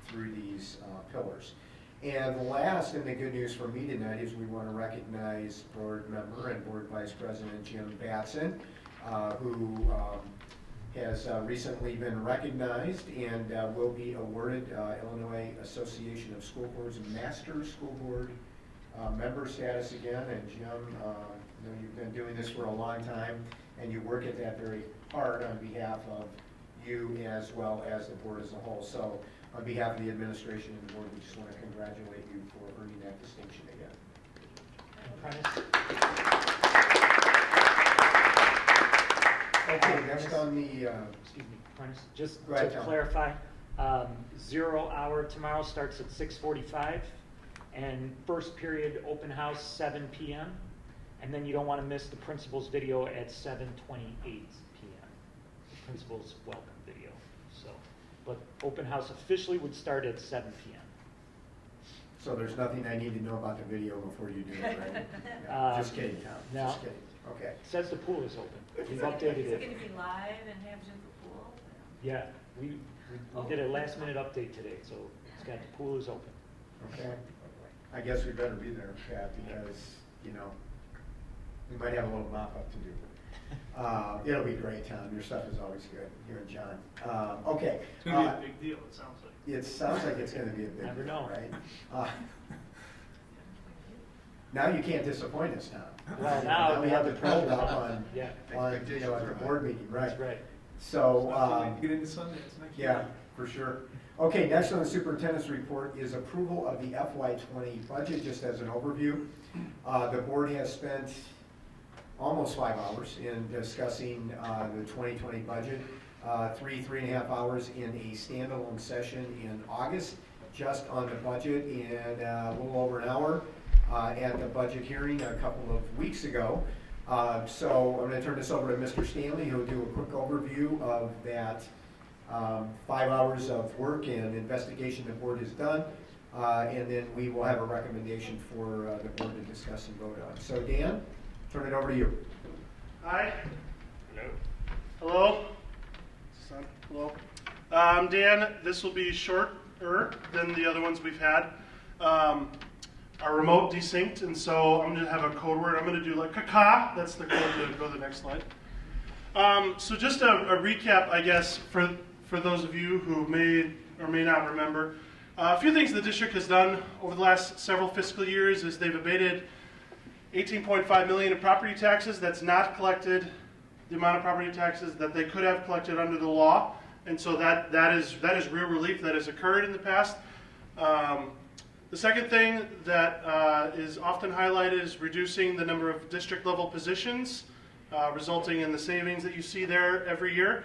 through these pillars. And the last, and the good news for me tonight, is we want to recognize board member and board vice president Jim Batson, who has recently been recognized and will be awarded Illinois Association of School Boards Master School Board member status again. And Jim, I know you've been doing this for a long time, and you work at that very hard on behalf of you as well as the board as a whole. So on behalf of the administration and the board, we just want to congratulate you for earning that distinction again. Okay, next on the... excuse me, Prentice, just Go ahead, to Tom. clarify, 0 hour tomorrow starts at 6:45, and first period open house 7 p.m., and then you don't want to miss the principal's video at 7:28 p.m. The principal's welcome video. So, but open house officially would start at 7 p.m. So there's nothing I need to know about the video before you do it, right? No, just kidding, Tom. No. Just kidding. Okay. It says the pool is open. We've updated Is it it. going to be live and have Zoom for pool? Yeah, we did a last minute update today, so it's got the pool is open. Okay. I guess we better be there, Pat, because, you know, we might have a little mop-up to do. It'll be great, Tom. Your stuff is always good. You and John. Okay. It's going to be a big deal, it sounds like. It sounds like it's going to be a big Never deal, know. right? Now you can't disappoint us now. Well, now we have the build up on, Yeah. on, you know, at the board meeting, right? That's right. So, Get into Sundance next yeah, year. for sure. Okay, next on the superintendent's report is approval of the FY20 budget, just as an overview. The board has spent almost 5 hours in discussing the 2020 budget, 3.5 hours in a standalone session in August, just on the budget, and a little over an hour at the budget hearing a couple of weeks ago. So I'm going to turn this over to Mr. Stanley, who will do a quick overview of that 5 hours of work and investigation the board has done, and then we will have a recommendation for the board to discuss and vote on. So Dan, turn it over to you. Hi. Hello. Hello. Son. Hello. I'm Dan. This will be shorter than the other ones we've had. Our remote desynced, and so I'm going to have a code word. I'm going to do like caca. That's the code to go to the next slide. So just a recap, I guess, for those of you who may or may not remember. A few things the district has done over the last several fiscal years is they've abated $18.5 million in property taxes. That's not collected, the amount of property taxes that they could have collected under the law. And so that is real relief that has occurred in the past. The second thing that is often highlighted is reducing the number of district level positions, resulting in the savings that you see there every year.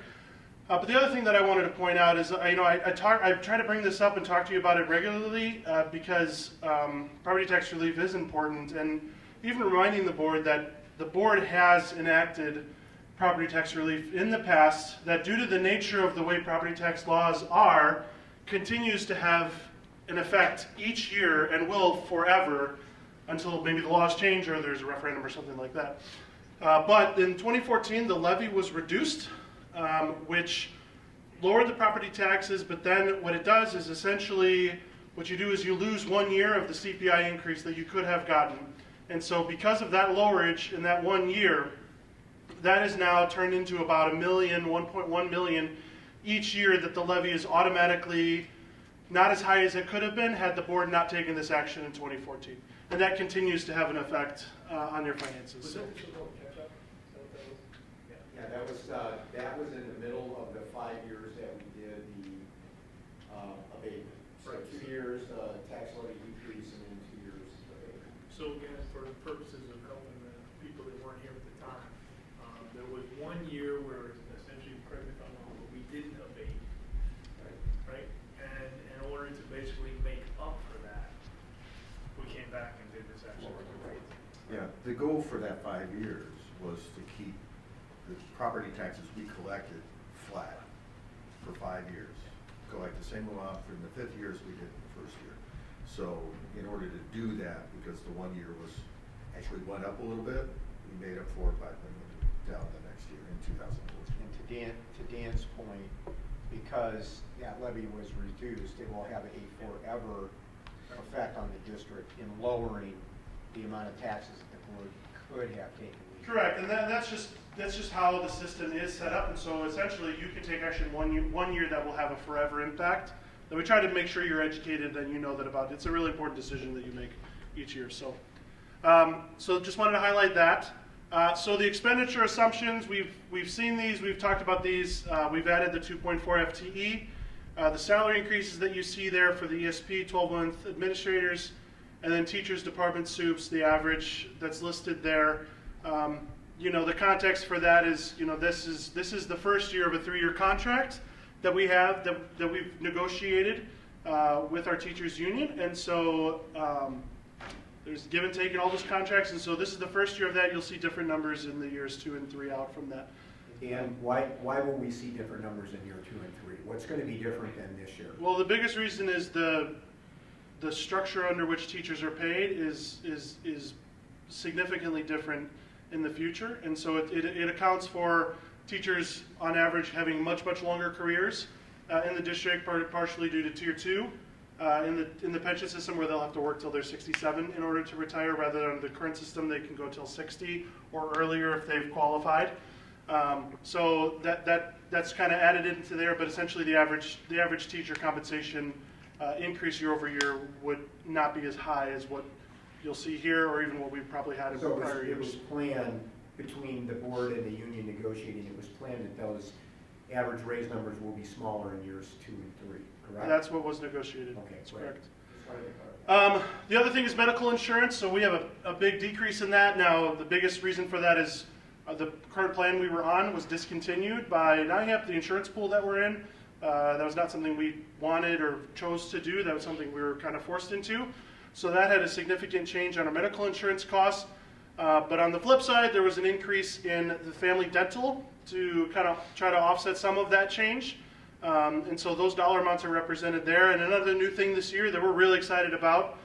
But the other thing that I wanted to point out is, I try to bring this up and talk to you about it regularly because property tax relief is important, and even reminding the board that the board has enacted property tax relief in the past that, due to the nature of the way property tax laws are, continues to have an effect each year and will forever until maybe the laws change or there's a referendum or something like that. But in 2014, the levy was reduced, which lowered the property taxes, but then what it does is essentially what you do is you lose 1 year of the CPI increase that you could have gotten. And so because of that lowerage in that 1 year, that is now turned into about $1.1 million each year that the levy is automatically not as high as it could have been had the board not taken this action in 2014. And that continues to have an effect on your finances. Yeah, that was in the middle of the 5 years that we did the abatement. So 2 years tax levy decrease and then 2 years abatement. So again, for the purposes of helping the people that weren't here at the time, there was 1 year where essentially, correct me if I'm wrong, but we didn't abate, right? And in order to basically make up for that, we came back and did this action. Yeah, the goal for that 5 years was to keep the property taxes we collected flat for 5 years. Collect the same amount from the 5th year as we did in the 1st year. So in order to do that, because the 1 year was actually went up a little bit, we made up for it by bringing it down the next year in 2014. And to Dan's point, because that levy was reduced, it will have a forever effect on the district in lowering the amount of taxes that the board could have taken. Correct, and that's just how the system is set up, and so essentially you can take action 1 year that will have a forever impact. And we try to make sure you're educated and you know that about it. It's a really important decision that you make each year. So, so just wanted to highlight that. So the expenditure assumptions, we've seen these, we've talked about these. We've added the 2.4 FTE. The salary increases that you see there for the ESP 12-month administrators, and then teachers, department soups, the average that's listed there. You know, the context for that is, you know, this is the first year of a 3-year contract that we have, that we've negotiated with our teachers union, and so there's give and take in all those contracts, and so this is the first year of that. You'll see different numbers in the years 2 and 3 out from that. And why will we see different numbers in year 2 and 3? What's going to be different than this year? Well, the biggest reason is the structure under which teachers are paid is significantly different in the future, and so it accounts for teachers on average having much longer careers in the district, partially due to Tier 2 in the pension system, where they'll have to work till they're 67 in order to retire, rather than the current system they can go till 60 or earlier if they've qualified. So that's kind of added into there, but essentially the average teacher compensation increase year over year would not be as high as what you'll see here, or even what we probably had in So prior it was years. planned between the board and the union negotiating, it was planned that those average raise numbers will be smaller in years 2 and 3, correct? That's what was negotiated. Okay, That's great. correct. Just wanted to clarify. The other thing is medical insurance. So we have a big decrease in that. Now, the biggest reason for that is the current plan we were on was discontinued by NIHAP, the insurance pool that we're in. That was not something we wanted or chose to do. That was something we were kind of forced into. So that had a significant change on our medical insurance costs. But on the flip side, there was an increase in the family dental to kind of try to offset some of that change. And so those dollar amounts are represented there. And another new thing this year that we're really excited about,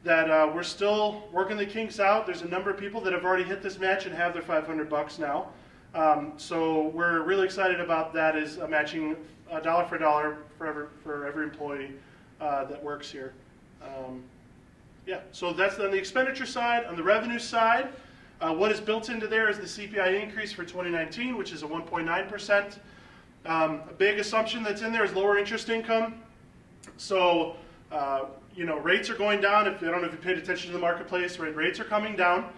that we're still working the kinks out. There's a number of people that have already hit this match and have their $500 now. So we're really excited about that, is matching dollar for dollar for every employee that works here. Yeah, so that's on the expenditure side. On the revenue side, what is built into there is the CPI increase for 2019, which is a 1.9%. A big assumption that's in there is lower interest income. So, rates are going down. I don't know if you paid attention to the marketplace, right? Rates are coming down.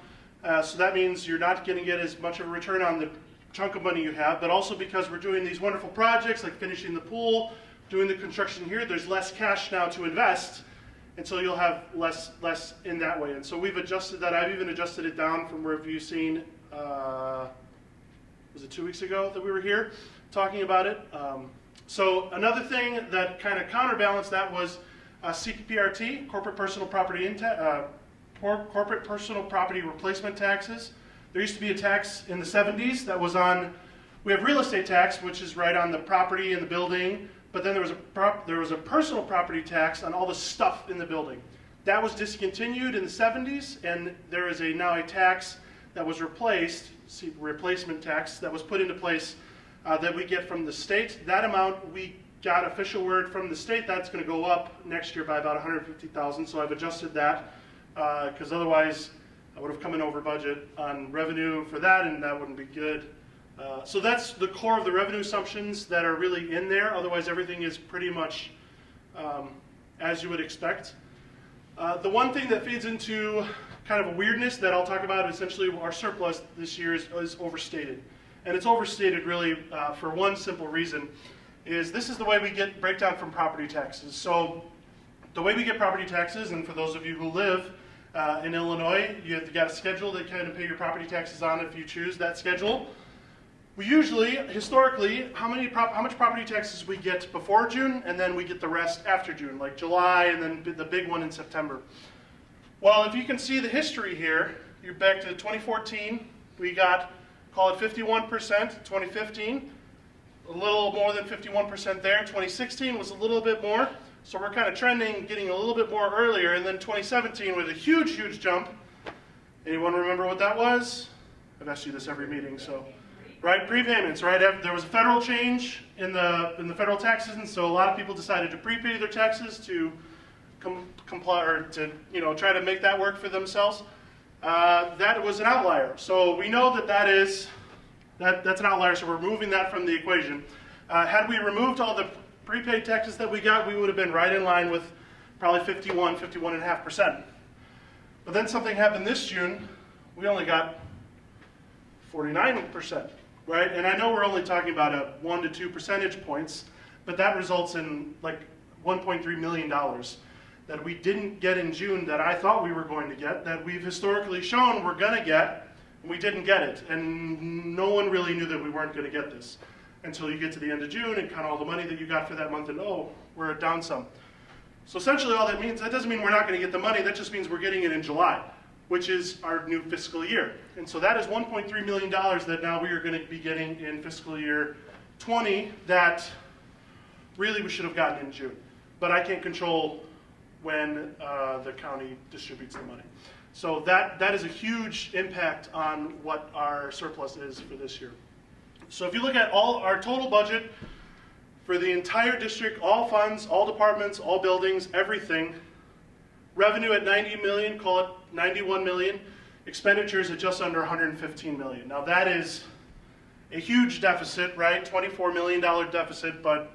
So that means you're not going to get as much of a return on the chunk of money you have, but also because we're doing these wonderful projects like finishing the pool, doing the construction here, there's less cash now to invest. And so you'll have less in that way. And so we've adjusted that. I've even adjusted it down from where you've seen, was it 2 weeks ago that we were here talking about it? So another thing that kind of counterbalanced that was CPRT, corporate personal property replacement taxes. There used to be a tax in the 70s that was on, we have real estate tax, which is right on the property and the building. But then there was a personal property tax on all the stuff in the building. That was discontinued in the 70s, and there is now a tax that was replaced, replacement tax, that was put into place that we get from the state. That amount, we got official word from the state, that's going to go up next year by about $150,000. So I've adjusted that, because otherwise I would have come in over budget on revenue for that, and that wouldn't be good. So that's the core of the revenue assumptions that are really in there. Otherwise, everything is pretty much as you would expect. The one thing that feeds into kind of a weirdness that I'll talk about, essentially our surplus this year is overstated. And it's overstated really for one simple reason, is this is the way we get breakdown from property taxes. So the way we get property taxes, and for those of you who live in Illinois, you've got a schedule that kind of pay your property taxes on if you choose that schedule. We usually, historically, how much property taxes we get before June, and then we get the rest after June, like July, and then the big one in September. Well, if you can see the history here, you're back to 2014, we got, call it 51%, 2015, a little more than 51% there, 2016 was a little bit more, so we're kind of trending, getting a little bit more earlier, and then 2017 with a huge, huge jump. Anyone remember what that was? I've asked you this every meeting, so. Right, prepayments, right? There was a federal change in the federal taxes, and so a lot of people decided to prepay their taxes to comply, or to try to make that work for themselves. That was an outlier. So we know that's an outlier. So we're removing that from the equation. Had we removed all the prepaid taxes that we got, we would have been right in line with probably 51.5%. But then something happened this June. We only got 49%. Right, and I know we're only talking about 1 to 2 percentage points, but that results in like $1.3 million that we didn't get in June that I thought we were going to get, that we've historically shown we're going to get, and we didn't get it. And no one really knew that we weren't going to get this until you get to the end of June and count all the money that you got for that month, and oh, we're down some. So essentially all that means, that doesn't mean we're not going to get the money, that just means we're getting it in July, which is our new fiscal year. And so that is $1.3 million that now we are going to be getting in fiscal year 20 that really we should have gotten in June. But I can't control when the county distributes the money. So that is a huge impact on what our surplus is for this year. So if you look at all our total budget for the entire district, all funds, all departments, all buildings, everything, revenue at 90 million, call it 91 million. Expenditures at just under 115 million. Now that is a huge deficit, right? $24 million deficit, but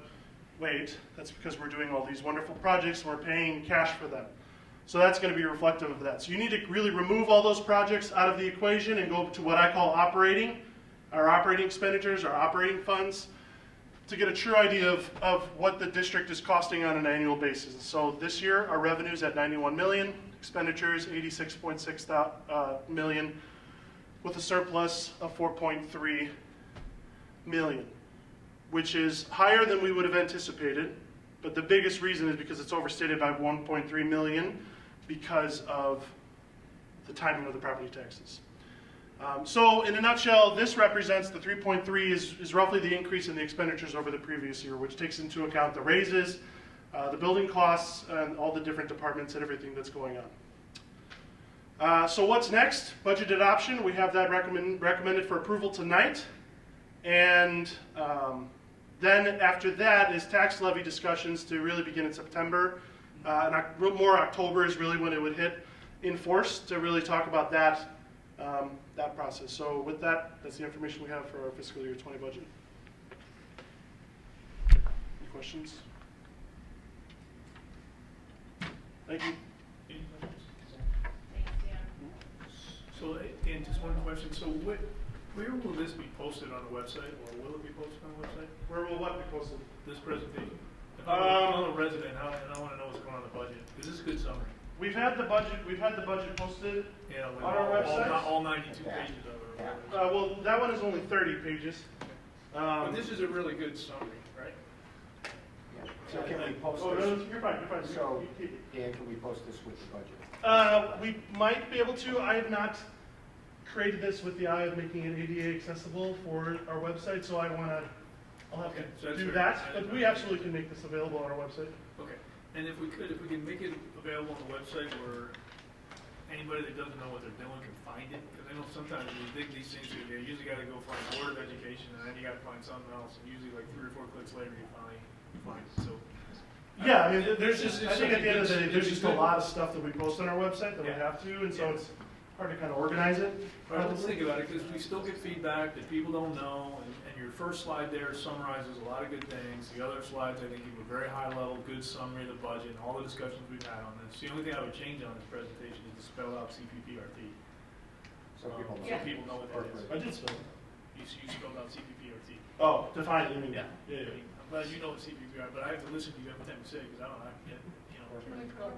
wait, that's because we're doing all these wonderful projects and we're paying cash for them. So that's going to be reflective of that. So you need to really remove all those projects out of the equation and go to what I call operating, our operating expenditures, our operating funds, to get a true idea of what the district is costing on an annual basis. So this year, our revenue's at 91 million, expenditures 86.6 million, with a surplus of 4.3 million, which is higher than we would have anticipated. But the biggest reason is because it's overstated by 1.3 million because of the timing of the property taxes. So in a nutshell, this represents the 3.3 is roughly the increase in the expenditures over the previous year, which takes into account the raises, the building costs, and all the different departments and everything that's going on. So what's next? Budget adoption. We have that recommended for approval tonight. And then after that is tax levy discussions to really begin in September. And more October is really when it would hit in force to really talk about that that process. So with that, that's the information we have for our fiscal year 20 budget. Any questions? Thank you. Any questions? So, and just one question. So where will this be posted on the website, or will it be posted on the website? Where will what be posted? This presentation. If I'm a resident and I want to know what's going on in the budget, is this a good summary? We've had the budget posted with on our website. All 92 pages of it. Well, that one is only 30 pages. But this is a really good summary, right? So can we post Oh, this? no, you're fine. So, Dan, can we post this with the budget? We might be able to. I have not created this with the eye of making it ADA accessible for our website, so I'll have to do that. But we absolutely can make this available on our website. Okay. And if we can make it available on the website where anybody that doesn't know what they're doing can find it, because I know sometimes when you dig these things, you usually got to go find Board of Education, and then you got to find something else, and usually like 3 or 4 clicks later you find it. So yeah, I mean, there's just I think at the end of the day, there's just a lot of stuff that we post on our website that we have to, and so it's hard to kind of organize it. All right, let's think about it, because we still get feedback that people don't know, and your first slide there summarizes a lot of good things. The other slides, I think, give a very high level, good summary of the budget and all the discussions we've had on this. The only thing I would change on this presentation is to spell out CPPRT. So people know what that is. I did spell it. You spelled out CPPRT. Oh, define it, you mean? Yeah. I'm glad you know what CPPRT, but I have to listen to you every time you say it, because I don't know.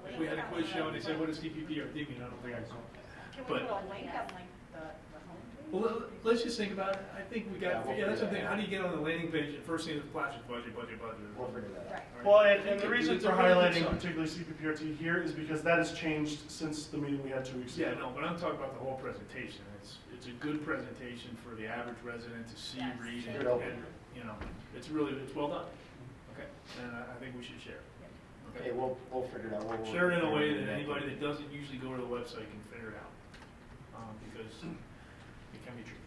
If we had a quiz show and they said, what does CPPRT mean? I don't think I know. Can we put a link on like the homepage? Well, let's just think about it. I think we got, that's something. How do you get on the landing page? And first thing is flashes budget. We'll figure that out. Well, and the reason for highlighting particularly CPPRT here is because that has changed since the meeting we had 2 weeks ago. Yeah, no, but I'm talking about the whole presentation. It's a good presentation for the average resident to see, read, and it's well done. Okay, and I think we should share. Okay, we'll figure it out. We'll share it in a way that anybody that doesn't usually go to the website can figure it out, because it can be true.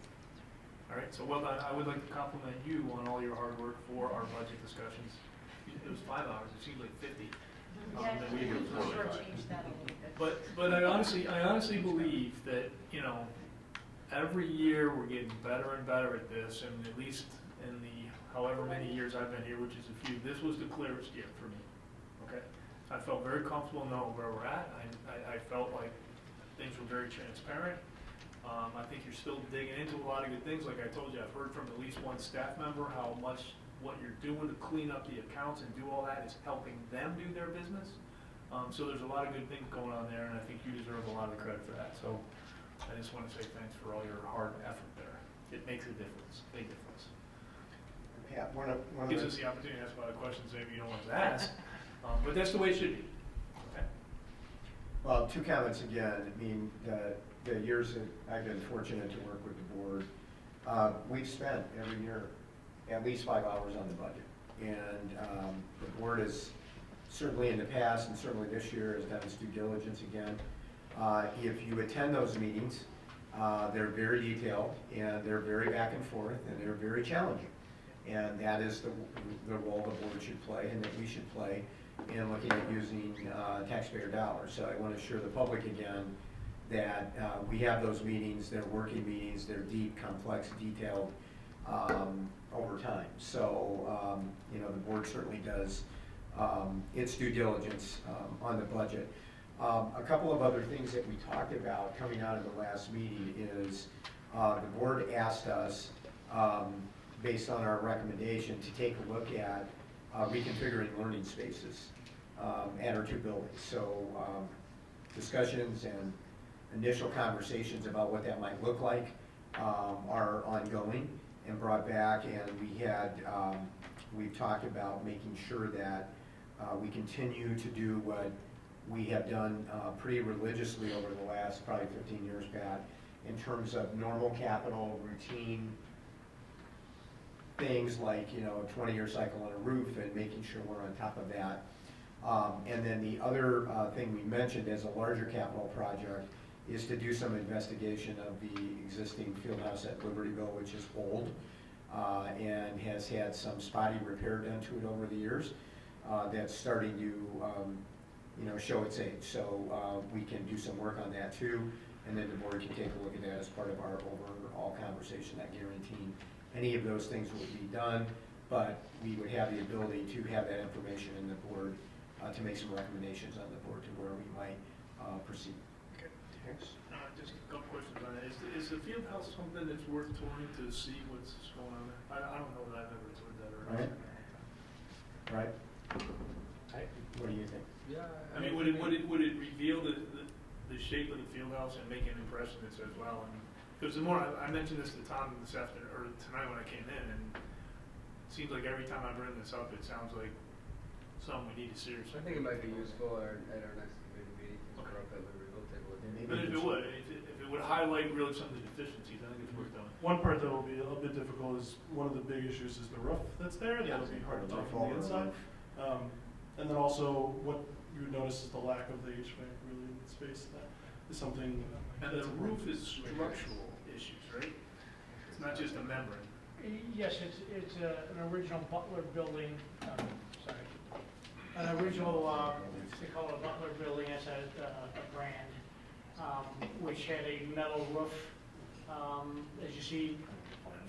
All right, so well done. I would like to compliment you on all your hard work for our budget discussions. It was 5 hours. It seemed like 50. But I honestly believe that every year we're getting better and better at this, and at least in the however many years I've been here, which is a few, this was the clearest year for me. Okay, I felt very comfortable knowing where we're at. I felt like things were very transparent. I think you're still digging into a lot of good things. Like I told you, I've heard from at least one staff member how much what you're doing to clean up the accounts and do all that is helping them do their business. So there's a lot of good things going on there, and I think you deserve a lot of credit for that. So I just want to say thanks for all your hard effort there. It makes a difference, big difference. Yeah, Gives us the opportunity to ask a lot of questions maybe you don't want to ask, but that's the way it should be. Okay. Well, 2 comments again. I mean, the years that I've been fortunate to work with the board, we've spent every year at least 5 hours on the budget. And the board has certainly in the past and certainly this year has done its due diligence again. If you attend those meetings, they're very detailed and they're very back and forth and they're very challenging. And that is the role the board should play and that we should play in looking at using taxpayer dollars. So I want to assure the public again that we have those meetings, they're working meetings, they're deep, complex, detailed over time. So, the board certainly does its due diligence on the budget. A couple of other things that we talked about coming out of the last meeting is the board asked us, based on our recommendation, to take a look at reconfiguring learning spaces at our two buildings. So discussions and initial conversations about what that might look like are ongoing and brought back, and we've talked about making sure that we continue to do what we have done pretty religiously over the last probably 15 years, Pat, in terms of normal capital, routine things like, a 20-year cycle on a roof and making sure we're on top of that. And then the other thing we mentioned as a larger capital project is to do some investigation of the existing field house at Libertyville, which is old and has had some spotty repair done to it over the years. That's starting to show its age. So we can do some work on that too, and then the board can take a look at that as part of our overall conversation, not guaranteeing any of those things will be done, but we would have the ability to have that information in the board to make some recommendations on the board to where we might proceed. Okay. Thanks. Just a couple questions on that. Is the field house something that's worth touring to see what's going on there? I don't know that I've ever toured that or Right. Right. I, What do you think? yeah. I mean, would it reveal the shape of the field house and make an impression that says, well, because the more I mentioned this to Tom this afternoon or tonight when I came in, and it seems like every time I bring this up, it sounds like something we need to seriously. I think it might be useful at our next committee meeting to Okay. up at Libertyville table. But if it would highlight really some of the deficiencies, I think it's worth doing. One part that will be a little bit difficult is, one of the big issues is the roof that's there. Yeah. That'll be hard to The do roof from the over inside. roof. And then also, what you would notice is the lack of the HVAC really in the space. That is something. And the roof is structural issues, right? It's not just a membrane. Yes, it's an original Butler building, an original, they call it a Butler building, it's a brand, which had a metal roof. As you see,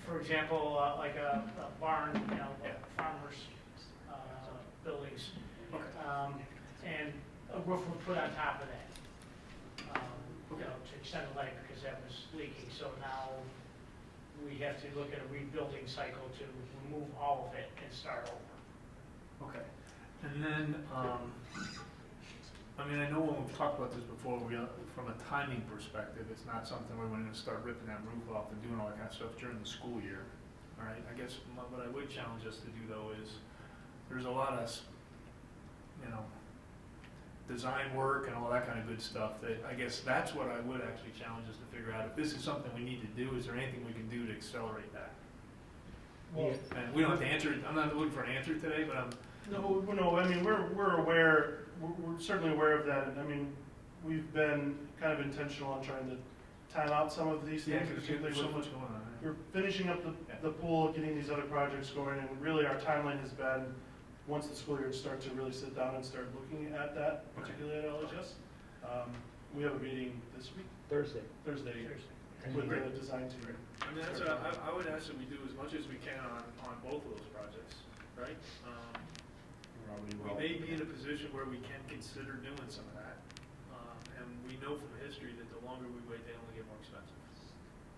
for example, like a barn, farmers' buildings. And a roof was put on top of that, to extend the life because that was leaking. So now we have to look at a rebuilding cycle to remove all of it and start over. Okay. And then, I know when we've talked about this before, from a timing perspective, it's not something where we're going to start ripping that roof off and doing all that kind of stuff during the school year. All right. I guess what I would challenge us to do though is there's a lot of, design work and all that kind of good stuff that I guess that's what I would actually challenge us to figure out. If this is something we need to do, is there anything we can do to accelerate that? Well, and we don't have to answer it. I'm not looking for an answer today, but I'm. No. I mean, we're aware. We're certainly aware of that. And I mean, we've been kind of intentional on trying to time out some of these things. Yeah, there's so much going on. We're finishing up the pool, getting these other projects going, and really our timeline has been, once the school year starts, to really sit down and start looking at that, particularly at LHS. We have a meeting this week. Thursday. With the design team. I mean, I would ask that we do as much as we can on both of those projects, right? We may be in a position where we can consider doing some of that. And we know from history that the longer we wait, they only get more expensive.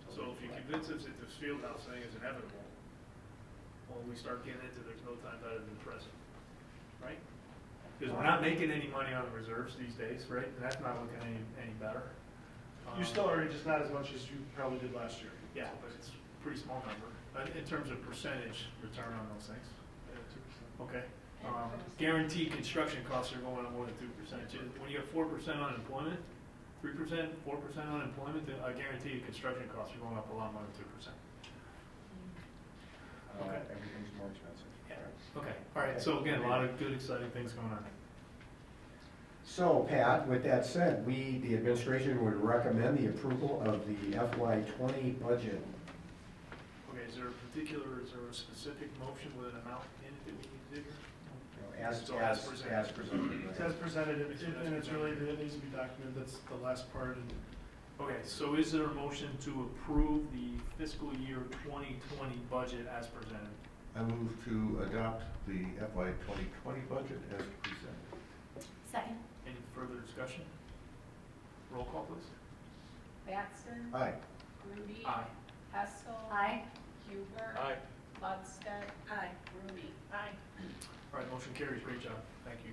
So if you convince us that this field house thing is inevitable, well, we start getting into there's no time better than the present, right? Because we're not making any money on the reserves these days, right? And that's not looking any better. You still are, just not as much as you probably did last year. Yeah, but it's a pretty small number in terms of percentage return on those things. Yeah, 2%. Okay. Guaranteed construction costs are going up more than 2%. When you have 4% unemployment, 3%, 4% unemployment, I guarantee you construction costs are going up a lot more than 2%. Okay. Everything's more expensive. Yeah. Okay. All right. So again, a lot of good, exciting things going on. So, Pat, with that said, we, the administration, would recommend the approval of the FY20 budget. Okay. Is there a specific motion with an amount in it that we need to do? As presented. It's as presented, and it's really, it needs to be documented. That's the last part. And okay. So is there a motion to approve the fiscal year 2020 budget as presented? I move to adopt the FY 2020 budget as presented. Second. Any further discussion? Roll call, please. Batson. Aye. Grudy. Aye. Hessel. Aye. Huber. Aye. Lundstedt. Aye. Rooney. Aye. All right, motion carries. Great job. Thank you.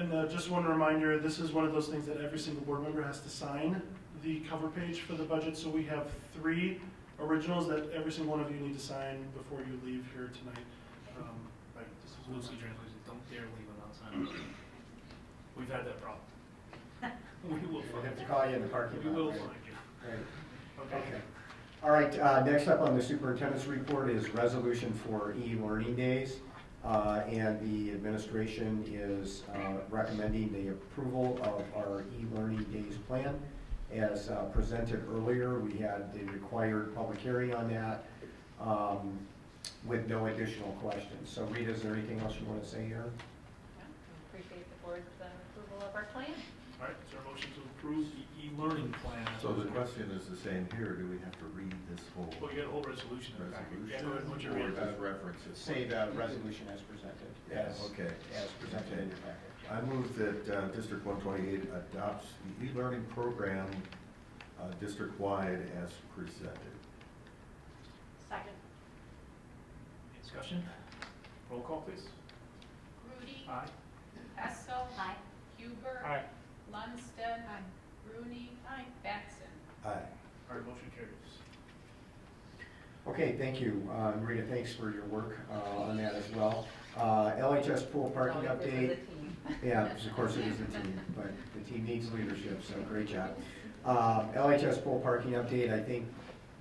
And just one reminder, this is one of those things that every single board member has to sign the cover page for the budget. So we have 3 originals that every single one of you need to sign before you leave here tonight. Right, this is loosely translated. Don't dare leave without signing. We've had that problem. We will We'll find have to you. call you in the parking We lot. will right? find you. Right. Okay. Okay. All right, next up on the superintendent's report is resolution for e-learning days. And the administration is recommending the approval of our e-learning days plan. As presented earlier, we had the required public hearing on that with no additional questions. So Rita, is there anything else you want to say here? Appreciate the board's approval of our plan. All right, is there a motion to approve the e-learning plan? So the question is the same here, do we have to read this whole Well, you got a whole resolution in the packet. Yeah, go ahead, what's your or reading? just reference it? Say the resolution as presented. Okay. As presented in your packet. I move that District 128 adopts the e-learning program district-wide as presented. Second. Discussion? Roll call, please. Grudy. Aye. Hessel. Aye. Huber. Aye. Lundstedt. Aye. Rooney. Aye. Batson. Aye. All right, motion carries. Okay, thank you. Rita, thanks for your work on that as well. LHS pool parking update. Yeah, of course it is the team, but the team needs leadership, so great job. LHS pool parking update, I think,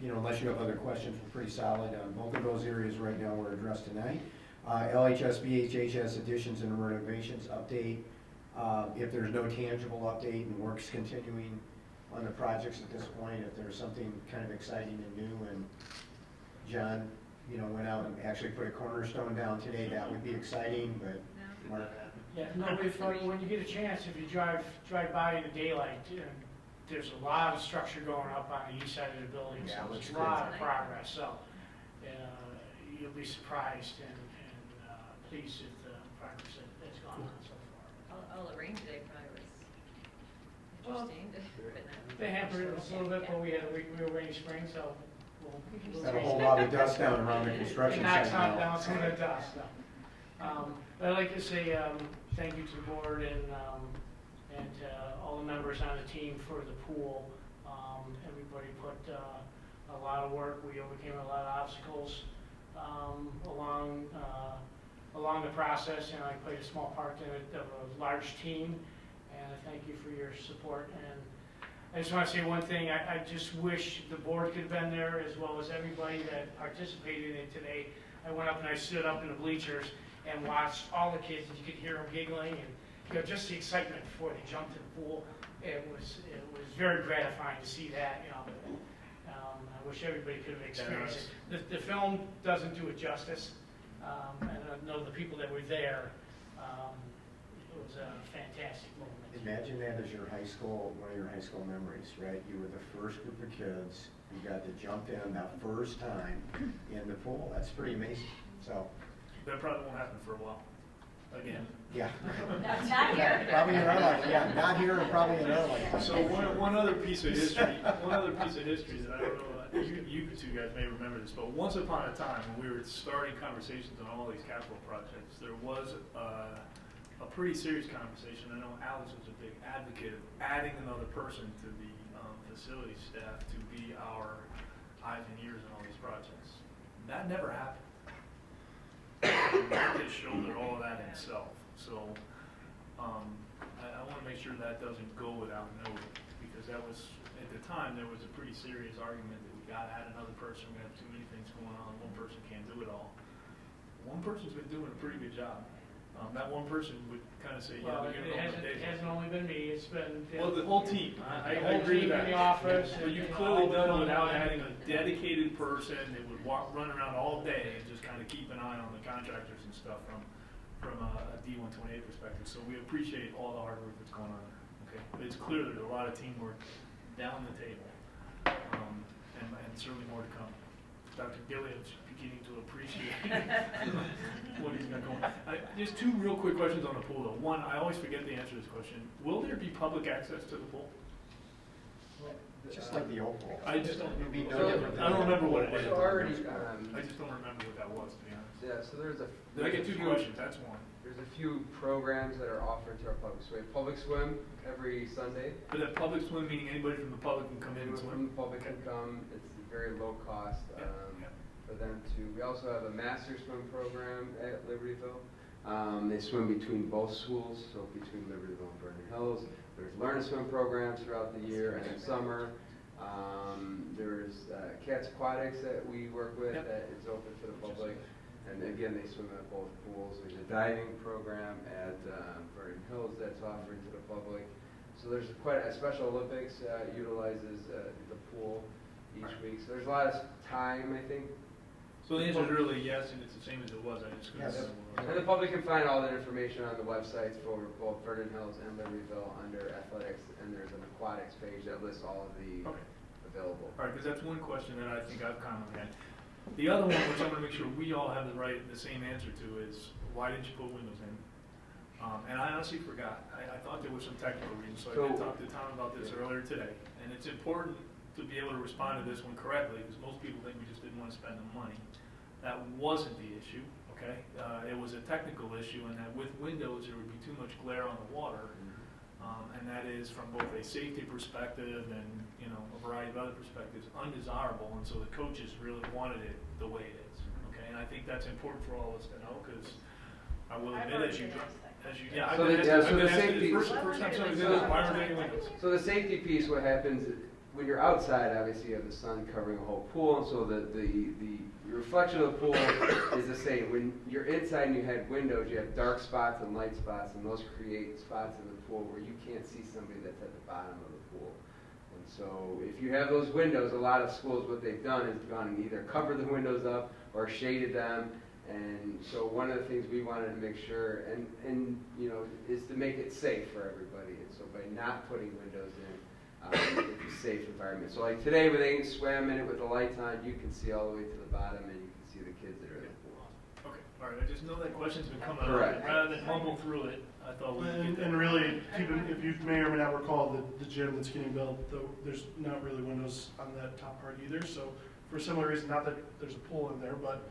unless you have other questions, we're pretty solid on both of those areas right now we're addressed tonight. LHS BHHS additions and renovations update. If there's no tangible update and work's continuing on the projects at this point, if there's something kind of exciting and new, and John, went out and actually put a cornerstone down today, that would be exciting, but Mark. Yeah, no, if, when you get a chance, if you drive by in the daylight, there's a lot of structure going up on the east side of the building, Yeah, so looks there's a lot good. of progress, so you'll be surprised and pleased with the progress that's gone on so far. The rain today probably Well, was interesting. They hampered us a little bit, but we had a real rainy spring, so we'll Got a whole lot of dust down around the construction It site knocks now. down some of the dust. So. But I'd like to say thank you to the board and all the members on the team for the pool. Everybody put a lot of work. We overcame a lot of obstacles along the process, and I played a small part in it of a large team. And I thank you for your support. And I just want to say one thing. I just wish the board could have been there, as well as everybody that participated in it today. I went up and I stood up in the bleachers and watched all the kids, and you could hear them giggling, and just the excitement before they jumped in the pool. It was very gratifying to see that. I wish everybody could have experienced it. The film doesn't do it justice, and I know the people that were there. It was a fantastic moment. Imagine that as your high school, one of your high school memories, right? You were the first group of kids who got to jump in that first time in the pool. That's pretty amazing. So That probably won't happen for a while. Again. yeah. Not here. Probably in our life. Yeah, not here and probably in our life. So one other piece of history, that I don't know, you two guys may remember this, but once upon a time when we were starting conversations on all these capital projects, there was a pretty serious conversation. I know Alex was a big advocate of adding another person to the facility staff to be our eyes and ears in all these projects. That never happened. He just shouldered all of that himself. So I want to make sure that doesn't go without noting, because that was, at the time, there was a pretty serious argument that we got to add another person. We have too many things going on. One person can't do it all. One person's been doing a pretty good job. That one person would kind of say, yeah, Well, we get it hasn't only been me. It's been the whole team. I whole agree team with that. in the office. But you've and clearly all the done it without building. adding a dedicated person that would run around all day and just kind of keep an eye on the contractors and stuff from a D128 perspective. So we appreciate all the hard work that's going on there. Okay, but it's clear there's a lot of teamwork down the table, and certainly more to come. Dr. Gilead's beginning to appreciate what he's got going. Just two real quick questions on the pool, though. One, I always forget the answer to this question. Will there be public access to the pool? Just like the old pool. I just don't, It'd be no so, different than I don't remember what it is. So already, I just don't remember what that was, to be honest. yeah, so there's a. Did I get two questions? That's one. There's a few programs that are offered to our public. So we have public swim every Sunday. But that public swim, meaning anybody from the public can come in and Anyone swim? from the public can come. It's very low cost for them to. We also have a master swim program at Libertyville. They swim between both schools, so between Libertyville and Vernon Hills. There's learn to swim programs throughout the year and in summer. There's Cats Aquatics that we work with that is open to the public. And again, they swim at both pools. There's a diving program at Vernon Hills that's offered to the public. So there's quite a Special Olympics utilizes the pool each week. So there's a lot of time, I think. So the answer is really yes, and it's the same as it was. I just couldn't remember. And the public can find all that information on the websites for both Vernon Hills and Libertyville under athletics, and there's an aquatics page that lists all of the available. All right, because that's one question that I think I've commonly had. The other one, which I'm going to make sure we all have the same answer to, is why didn't you put windows in? And I honestly forgot. I thought there was some technical reasons, so I did talk to Tom about this earlier today. And it's important to be able to respond to this one correctly, because most people think we just didn't want to spend the money. That wasn't the issue, okay? It was a technical issue, and that with windows there would be too much glare on the water, and that is from both a safety perspective and a variety of other perspectives undesirable, and so the coaches really wanted it the way it is, okay? And I think that's important for all of us to know, because I will admit So the safety piece, what happens when you're outside, obviously you have the sun covering the whole pool, and so the reflection of the pool is the same. When you're inside and you have windows, you have dark spots and light spots, and those create spots in the pool where you can't see somebody that's at the bottom of the pool. And so if you have those windows, a lot of schools, what they've done is gone and either covered the windows up or shaded them. And so one of the things we wanted to make sure, and is to make it safe for everybody. And so by not putting windows in, it's a safe environment. So like today, when they swam in it with the lights on, you can see all the way to the bottom, and you can see the kids that are in the pool. Okay, all right. I just know that question's been coming up. Correct. Rather than mumble through it, I thought we would get that. And really, if you may or may not recall, the gym that's getting built, there's not really windows on that top part either. So for a similar reason, not that there's a pool in there, but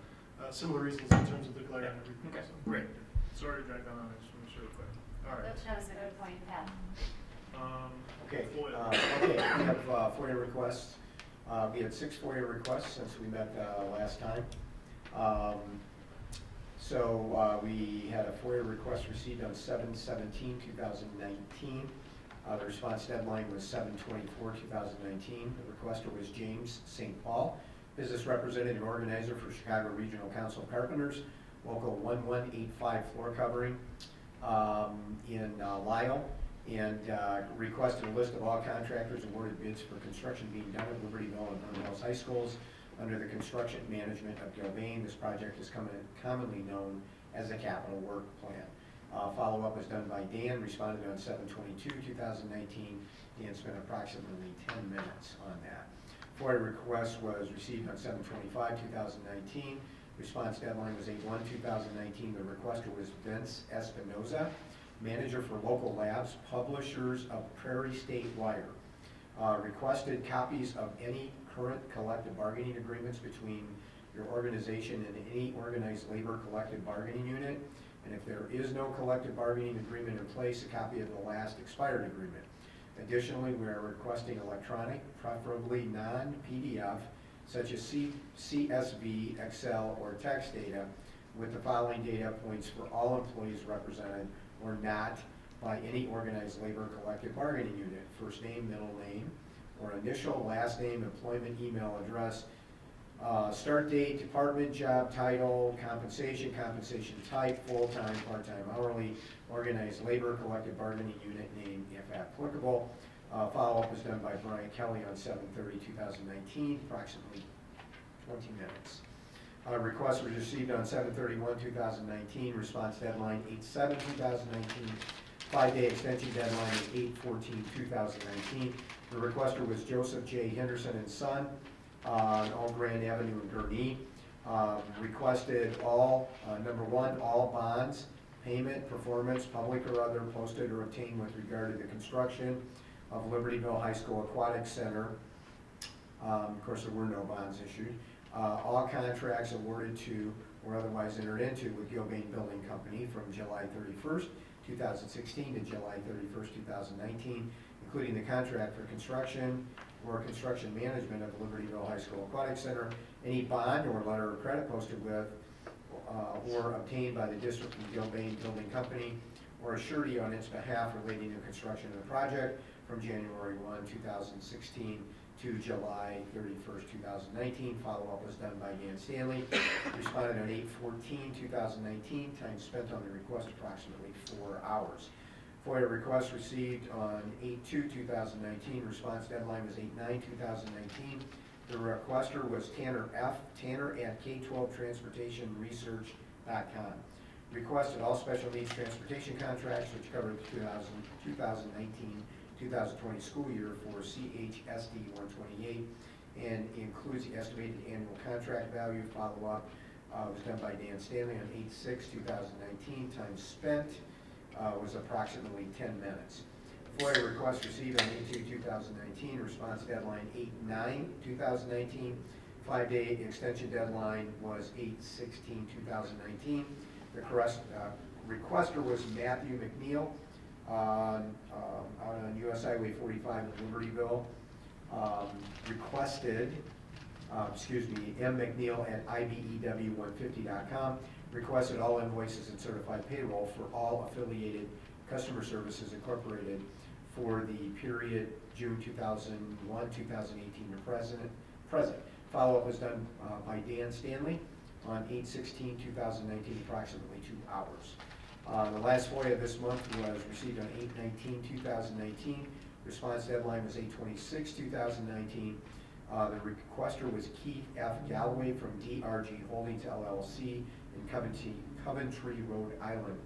similar reasons in terms of the glare and everything. Okay, great. Sorry to drag on. I just want to make sure we're clear. All right. That was a good point, Pat. Okay, we have FOIA requests. We had 6 FOIA requests since we met last time. So we had a FOIA request received on 7/17/2019. The response deadline was 7/24/2019. The requester was James St. Paul, business representative and organizer for Chicago Regional Council of Carpenters, local 1185 floor covering in Lyle, and requested a list of all contractors awarded bids for construction being done at Libertyville and Vernon Hills High Schools under the construction management of Gilbane. This project is commonly known as a capital work plan. Follow-up was done by Dan, responded on 7/22/2019. Dan spent approximately 10 minutes on that. FOIA request was received on 7/25/2019. Response deadline was 8/1/2019. The requester was Vince Espinoza, manager for local labs, publishers of Prairie State Wire. Requested copies of any current collective bargaining agreements between your organization and any organized labor collective bargaining unit. And if there is no collective bargaining agreement in place, a copy of the last expired agreement. Additionally, we are requesting electronic, preferably non-PDF, such as CSV, Excel, or text data, with the following data points for all employees represented or not by any organized labor collective bargaining unit: first name, middle name, or initial, last name, employment email address, start date, department, job title, compensation, compensation type, full-time, part-time, hourly, organized labor collective bargaining unit name, if applicable. Follow-up was done by Brian Kelly on 7/30/2019, approximately 20 minutes. Request was received on 7/31/2019. Response deadline 8/7/2019. 5-day extension deadline is 8/14/2019. The requester was Joseph J. Henderson and Son on All Grand Avenue in Gurnee. Requested all, number 1, all bonds, payment, performance, public or other, posted or obtained with regard to the construction of Libertyville High School Aquatic Center. Of course, there were no bonds issued. All contracts awarded to or otherwise entered into with Gilbane Building Company from July 31st, 2016 to July 31st, 2019, including the contract for construction or construction management of the Libertyville High School Aquatic Center, any bond or letter of credit posted with or obtained by the district from Gilbane Building Company, or a surety on its behalf relating to construction of the project from January 1, 2016 to July 31st, 2019. Follow-up was done by Dan Stanley. Responded on 8/14/2019. Time spent on the request approximately 4 hours. FOIA request received on 8/2/2019. Response deadline was 8/9/2019. The requester was Tanner F. Tanner at K12transportationresearch.com. Requested all special needs transportation contracts which cover the 2019-2020 school year for CHSD 128 and includes the estimated annual contract value. Follow-up was done by Dan Stanley on 8/6/2019. Time spent was approximately 10 minutes. FOIA request received on 8/2/2019. Response deadline 8/9/2019. 5-day extension deadline was 8/16/2019. The requester was Matthew McNeil out on US Highway 45 in Libertyville. Requested, M. McNeil at IBEW150.com. Requested all invoices and certified payroll for all affiliated customer services incorporated for the period June 2001, 2018 to present. Follow-up was done by Dan Stanley on 8/16/2019, approximately 2 hours. The last FOIA this month was received on 8/19/2019. Response deadline was 8/26/2019. The requester was Keith F. Galloway from DRG Holdings LLC in Coventry, Rhode Island.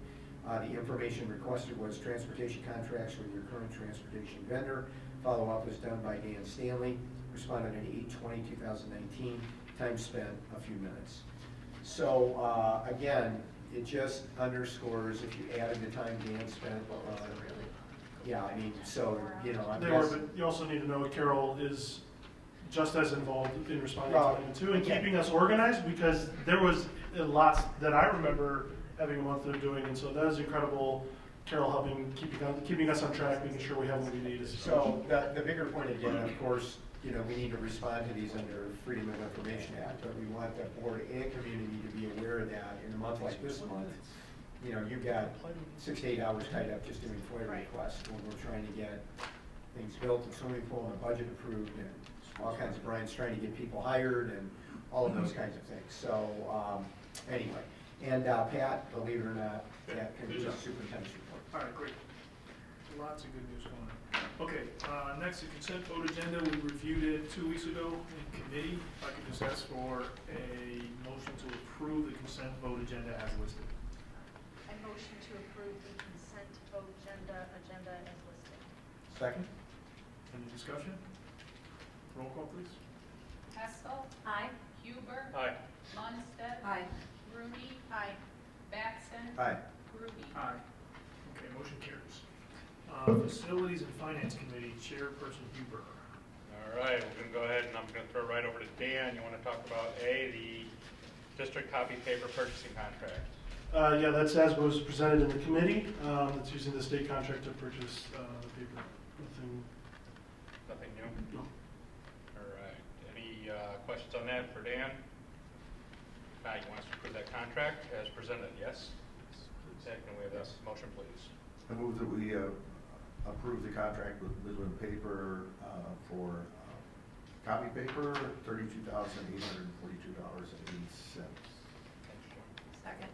The information requested was transportation contracts with your current transportation vendor. Follow-up was done by Dan Stanley. Responded on 8/20/2019. Time spent a few minutes. So again, it just underscores if you added the time Dan spent. Yeah, I mean, so you know, They were, but you also need to know Carol is just as involved in responding to them too, and keeping us organized, because there was lots that I remember having a month of doing, and so that is incredible. Carol helping keeping us on track, making sure we have what we need. So the bigger point again, of course, you know, we need to respond to these under Freedom of Information Act, but we want the board and community to be aware of that in a month like this month. You know, you've got 6 to 8 hours tied up just doing FOIA requests when we're trying to get things built and swimming pool and a budget approved and all kinds of Brian's trying to get people hired and all of those kinds of things. So anyway, and Pat, believe it or not, that concludes the superintendent's report. All right, great. Lots of good news going on. Okay, next, the consent vote agenda. We reviewed it 2 weeks ago in committee. If I could just ask for a motion to approve the consent vote agenda as listed. I motion to approve the consent vote agenda as listed. Second? Any discussion? Roll call, please. Hessel. Aye. Huber. Aye. Munstead. Aye. Rooney. Aye. Batson. Aye. Ruby. Aye. Okay, motion carries. Facilities and Finance Committee, Chairperson Huber. All right, we're going to go ahead and I'm going to throw it right over to Dan. You want to talk about the district copy paper purchasing contract? Yeah, that's as was presented in the committee. It's using the state contract to purchase the paper. Nothing new? No. All right. Any questions on that for Dan? You want us to approve that contract as presented? Yes? Can we have this motion, please? I move that we approve the contract with Midland Paper for copy paper, $32,842.80. Second.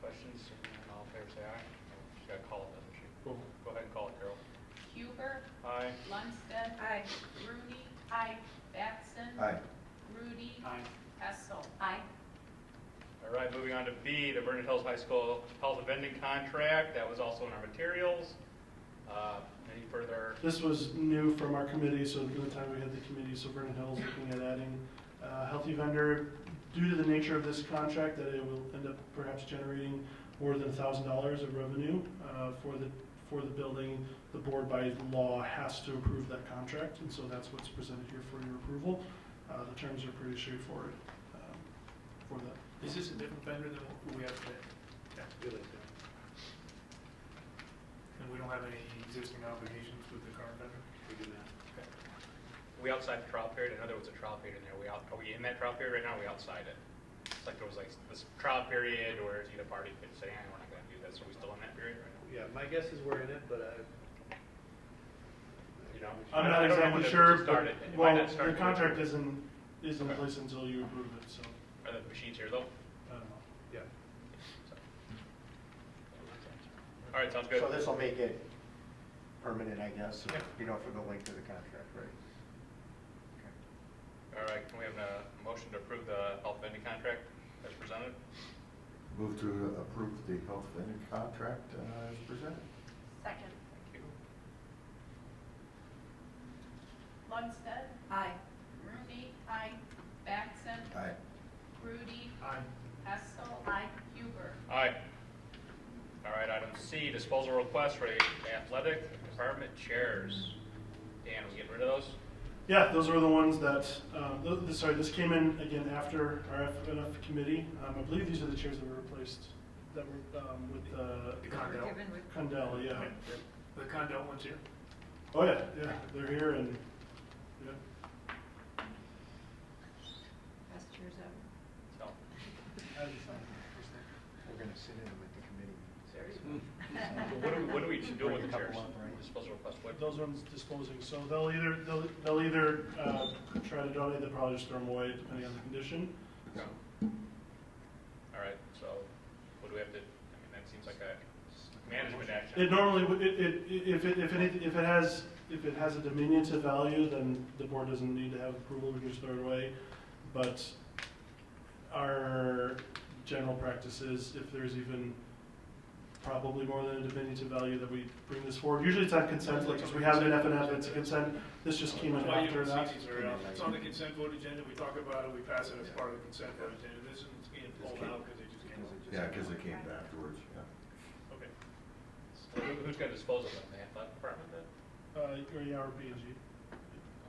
Questions? All in favor say aye. She's got to call it, doesn't she? Go ahead and call it, Carol. Huber. Aye. Munstead. Aye. Rooney. Aye. Batson. Aye. Rudy. Aye. Hessel. Aye. All right, moving on to B, the Vernon Hills High School health vending contract. That was also in our materials. Any further? This was new from our committee, so at the time we had the committee, so Vernon Hills looking at adding a healthy vendor. Due to the nature of this contract, that it will end up perhaps generating more than $1,000 of revenue for for the building. The board by law has to approve that contract, and so that's what's presented here for your approval. The terms are pretty straightforward for that. Is this a different vendor than who we have today? Yeah. And we don't have any existing obligations with the current vendor? We do not. Okay. Are we outside the trial period? I know there was a trial period in there. Are we in that trial period right now? Or are we outside it? It's like there was like this trial period where either party could say, we're not going to do this. Are we still in that period right now? Yeah, my guess is we're in it, but You know, I'm I not don't know exactly when it sure, started. but It might well, not start the till- contract isn't in place until you approve it. So Are the machines here though? I don't know. yeah. All right, sounds good. So this will make it permanent, I guess, you know, for the length of the contract, right? All right, can we have a motion to approve the health vending contract as presented? Move to approve the health vending contract as presented. Second. Thank you. Lundstedt. Aye. Rooney. Aye. Batson. Aye. Grudy. Aye. Hessel. Aye. Huber. Aye. All right, item C, disposal request for the athletic department chairs. Dan, was getting rid of those? Yeah, those were the ones that, this came in again after our FNF committee. I believe these are the chairs that were replaced, that were with The Condell. Condell, yeah. The Condell ones here? Oh, yeah, they're here and, yeah. Best chairs ever. So, We're going to sit in with the committee. what do we do with the chairs? Disposal request, what? Those ones disposing, so they'll either try to donate, they'll probably just throw them away depending on the condition. No. All right, so what do we have to, I mean, that seems like a management action. It normally, if it has a diminutive value, then the board doesn't need to have approval, we can just throw it away. But our general practice is if there's even probably more than a diminutive value that we bring this forward. Usually it's on consent, like if we have it in FNF, it's a consent. This just came in after that. It's on the consent vote agenda, we talk about it, we pass it as part of the consent vote agenda. This is being pulled out because it just came. Yeah, because it came afterwards, yeah. Okay. So who's going to dispose of them? The athletic department then? Or B&G.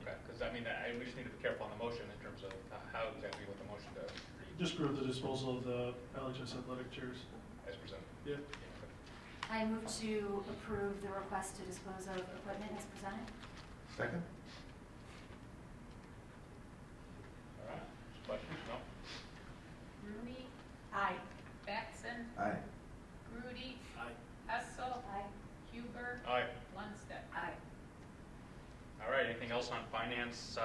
Okay, because I mean, we just need to be careful on the motion in terms of how exactly what the motion does. Just group the disposal of the LHS athletic chairs. As presented. Yeah. I move to approve the request to dispose of equipment as presented. Second? All right, questions? No? Rooney. Aye. Batson. Aye. Grudy. Aye. Hessel. Aye. Huber. Aye. Lundstedt. Aye. All right, anything else on finance?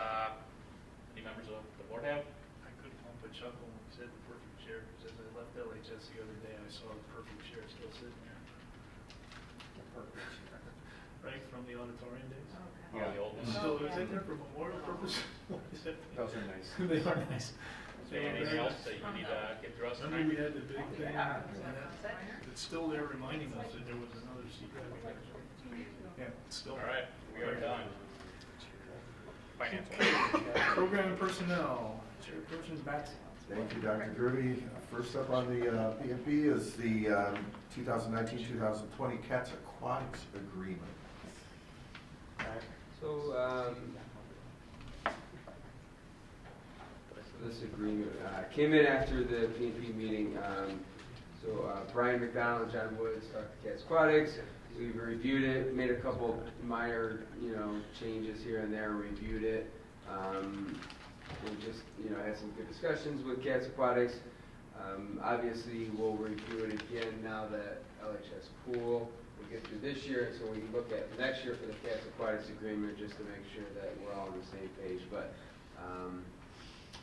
Any members of the board have? I couldn't help but chuckle when you said the perfect chair, because as I left LHS the other day, I saw the perfect chair still sitting there. Right, from the auditorium days? Yeah. The old ones. Still, is it there for memorial purposes? Those are nice. They are nice. Anything else that you need to get through us Remember tonight? we had the big thing? It's still there reminding us that there was another secret. Yeah, it's still. All right, we are done. Finance. Program and personnel, Chairperson Batson. Thank you, Dr. Grudy. First up on the P&P is the 2019-2020 Cats Aquatics Agreement. So this agreement came in after the P&P meeting. Brian McDonald and John Woods talked to Cats Aquatics. We've reviewed it, made a couple minor, changes here and there, reviewed it. We just, had some good discussions with Cats Aquatics. Obviously, we'll review it again now that LHS pool will get through this year, and so we can look at next year for the Cats Aquatics agreement just to make sure that we're all on the same page. But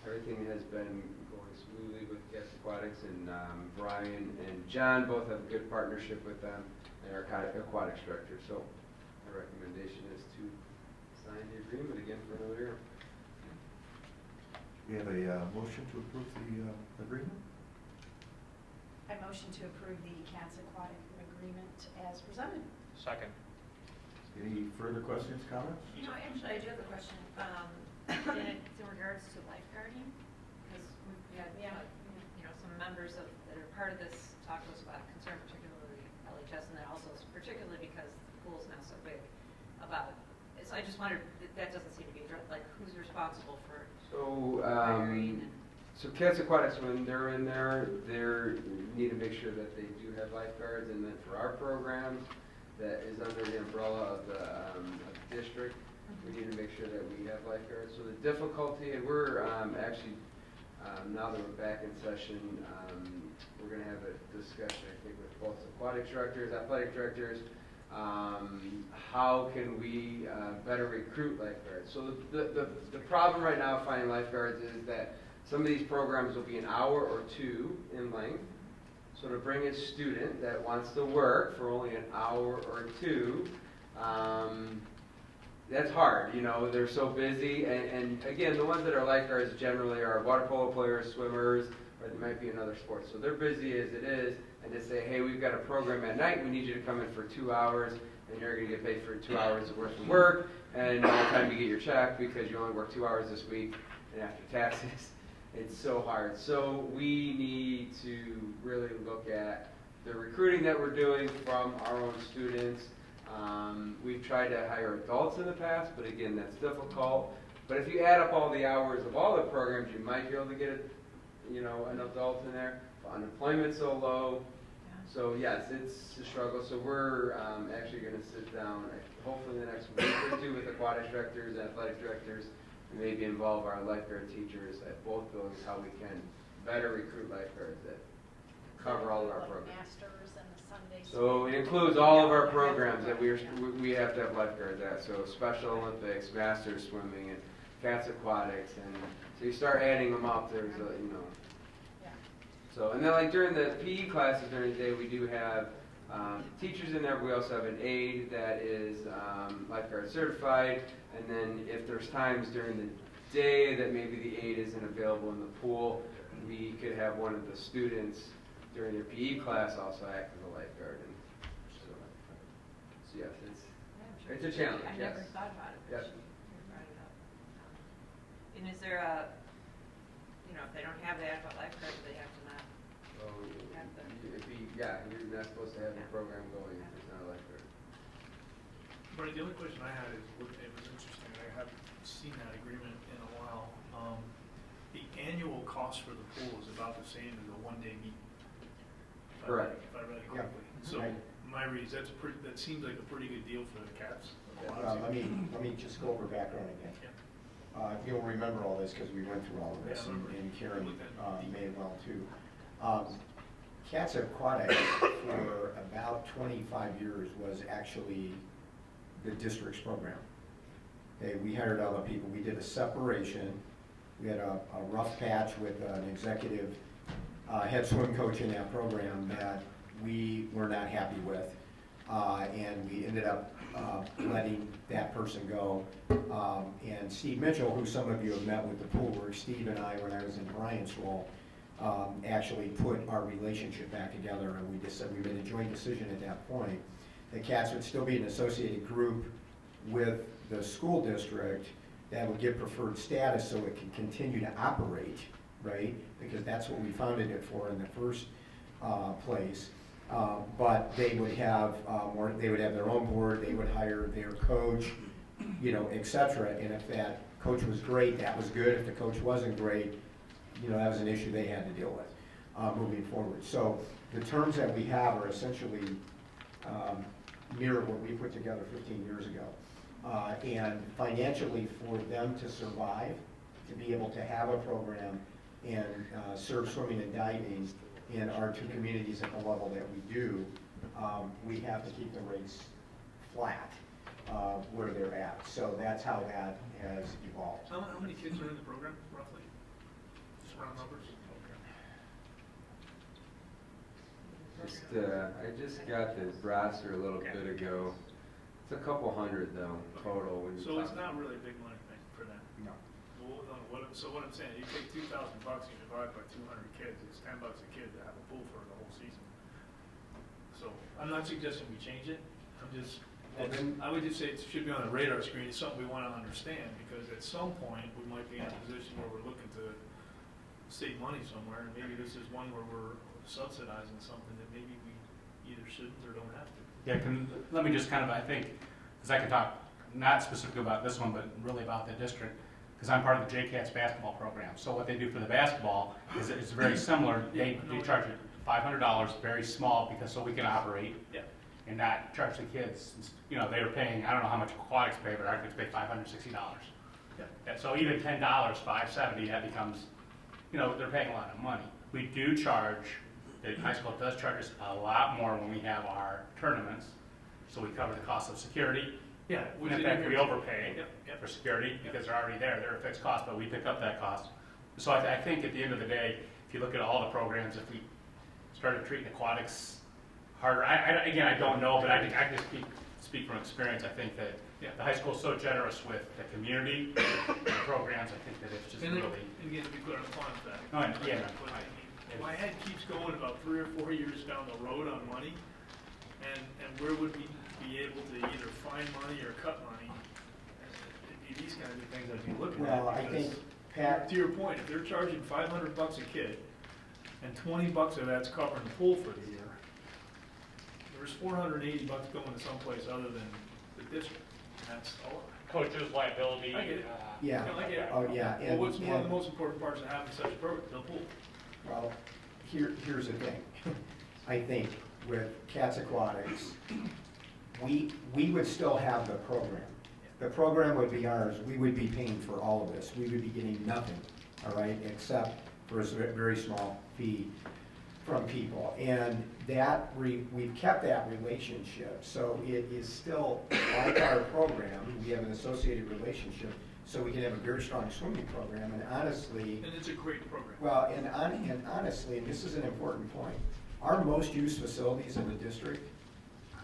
everything has been going smoothly with Cats Aquatics, and Brian and John both have a good partnership with them and our aquatics director. So our recommendation is to sign the agreement again for another year. We have a motion to approve the agreement. I motion to approve the Cats Aquatic agreement as presented. Second. Any further questions, comments? Actually, I do have a question. It's in regards to lifeguarding, because we've had, some members that are part of this talk to us about concern, particularly LHS, and then also particularly because pool's now so big, about, so I just wondered, that doesn't seem to be, like, who's responsible for So, hiring and? so Cats Aquatics, when they're in there, they need to make sure that they do have lifeguards, and then for our programs, that is under the umbrella of the district, we need to make sure that we have lifeguards. So the difficulty, and we're actually, now that we're back in session, we're going to have a discussion, I think, with both aquatic directors, athletic directors, how can we better recruit lifeguards? So the problem right now finding lifeguards is that some of these programs will be an hour or two in length. So to bring a student that wants to work for only an hour or two, that's hard. You know, they're so busy. And again, the ones that are lifeguards generally are water polo players, swimmers, or there might be another sport. So they're busy as it is. And to say, hey, we've got a program at night, we need you to come in for 2 hours, and you're going to get paid for 2 hours worth of work, and by the time you get your check, because you only worked 2 hours this week, and after taxes, it's so hard. So we need to really look at the recruiting that we're doing from our own students. We've tried to hire adults in the past, but again, that's difficult. But if you add up all the hours of all the programs, you might be able to get an adult in there. Unemployment's so low. So yes, it's a struggle. So we're actually going to sit down, hopefully in the next week or two, with aquatic directors and athletic directors, and maybe involve our lifeguard teachers at both buildings, how we can better recruit lifeguards that cover all of our programs. Masters and the Sunday. So it includes all of our programs that we have to have lifeguards at. So Special Olympics, Masters swimming, and Cats Aquatics, and so you start adding them up. There's So, and then like during the PE classes during the day, we do have teachers in there, but we also have an aide that is lifeguard certified. And then if there's times during the day that maybe the aide isn't available in the pool, we could have one of the students during their PE class also act as a lifeguard. And so yes, it's a challenge. I Yes. never thought about it. Yes. You brought it up. And is there a, if they don't have the adequate lifeguards, they have to not. So you're not supposed to have the program going if there's not a lifeguard. But the only question I had is, it was interesting, I haven't seen that agreement in a while. The annual cost for the pool is about the same as a one-day meet. Correct. If I read it correctly. So my reads, that seems like a pretty good deal for the Cats. Let me just go over background again. If you'll remember all this, because we went through all of this, and Karen may well too. Cats Aquatics for about 25 years was actually the district's program. Okay, we hired other people. We did a separation. We had a rough patch with an executive head swim coach in that program that we were not happy with, and we ended up letting that person go. And Steve Mitchell, who some of you have met with the pool work, Steve and I, when I was in Brian's role, actually put our relationship back together, and we just said we made a joint decision at that point that Cats would still be an associated group with the school district that would get preferred status so it can continue to operate, right? Because that's what we founded it for in the first place. But they would have they would have their own board, they would hire their coach, et cetera. And if that coach was great, that was good. If the coach wasn't great, that was an issue they had to deal with moving forward. So the terms that we have are essentially mirror what we put together 15 years ago. And financially, for them to survive, to be able to have a program and serve swimming and diving in our two communities at the level that we do, we have to keep the rates flat where they're at. So that's how that has evolved. How many kids are in the program, roughly? Just round numbers? I just got the roster a little bit ago. It's a couple hundred though, total. So it's not really a big money thing for them? No. So what I'm saying, you take $2,000 and you divide by 200 kids, it's $10 a kid to have a pool for the whole season. So I'm not suggesting we change it. I would just say it should be on the radar screen. It's something we want to understand, because at some point we might be in a position where we're looking to save money somewhere, and maybe this is one where we're subsidizing something that maybe we either shouldn't or don't have to. Yeah, let me just kind of, I think, because I can talk not specifically about this one, but really about the district, because I'm part of the JCATS basketball program. So what they do for the basketball is it's very similar. They charge it $500, very small, because so we can operate and not charge the kids. You know, they were paying, I don't know how much aquatics pay, but our kids pay $560. And so even $10, $570, that becomes, you know, they're paying a lot of money. We do charge, the high school does charge us a lot more when we have our tournaments, so we cover the cost of security. Yeah. And in fact, we overpay for security because they're already there. They're a fixed cost, but we pick up that cost. So I think at the end of the day, if you look at all the programs, if we started treating aquatics harder, again, I don't know, but I can just speak from experience. I think that the high school is so generous with the community the programs. I think that it's just really. And again, to be clear on the funds back. Oh, yeah. My head keeps going about 3 or 4 years down the road on money, and where would we be able to either find money or cut money? It'd be these kinds of things I'd be looking at. Well, I think, Pat, to your point, if they're charging $500 a kid, and $20 of that's covering the pool for the year, there's $480 going to someplace other than the district. And that's a lot. Coaches, liability. I get it. Yeah. I get it. Oh, yeah. Well, what's one of the most important parts of having such a program? The pool. Well, here's the thing. I think with Cats Aquatics, we would still have the program. The program would be ours. We would be paying for all of this. We would be getting nothing, all right, except for a very small fee from people. And that we've kept that relationship. So it is still like our program. We have an associated relationship. So we can have a very strong swimming program. And honestly, and it's a great program. Well, and honestly, and this is an important point, our most used facilities in the district,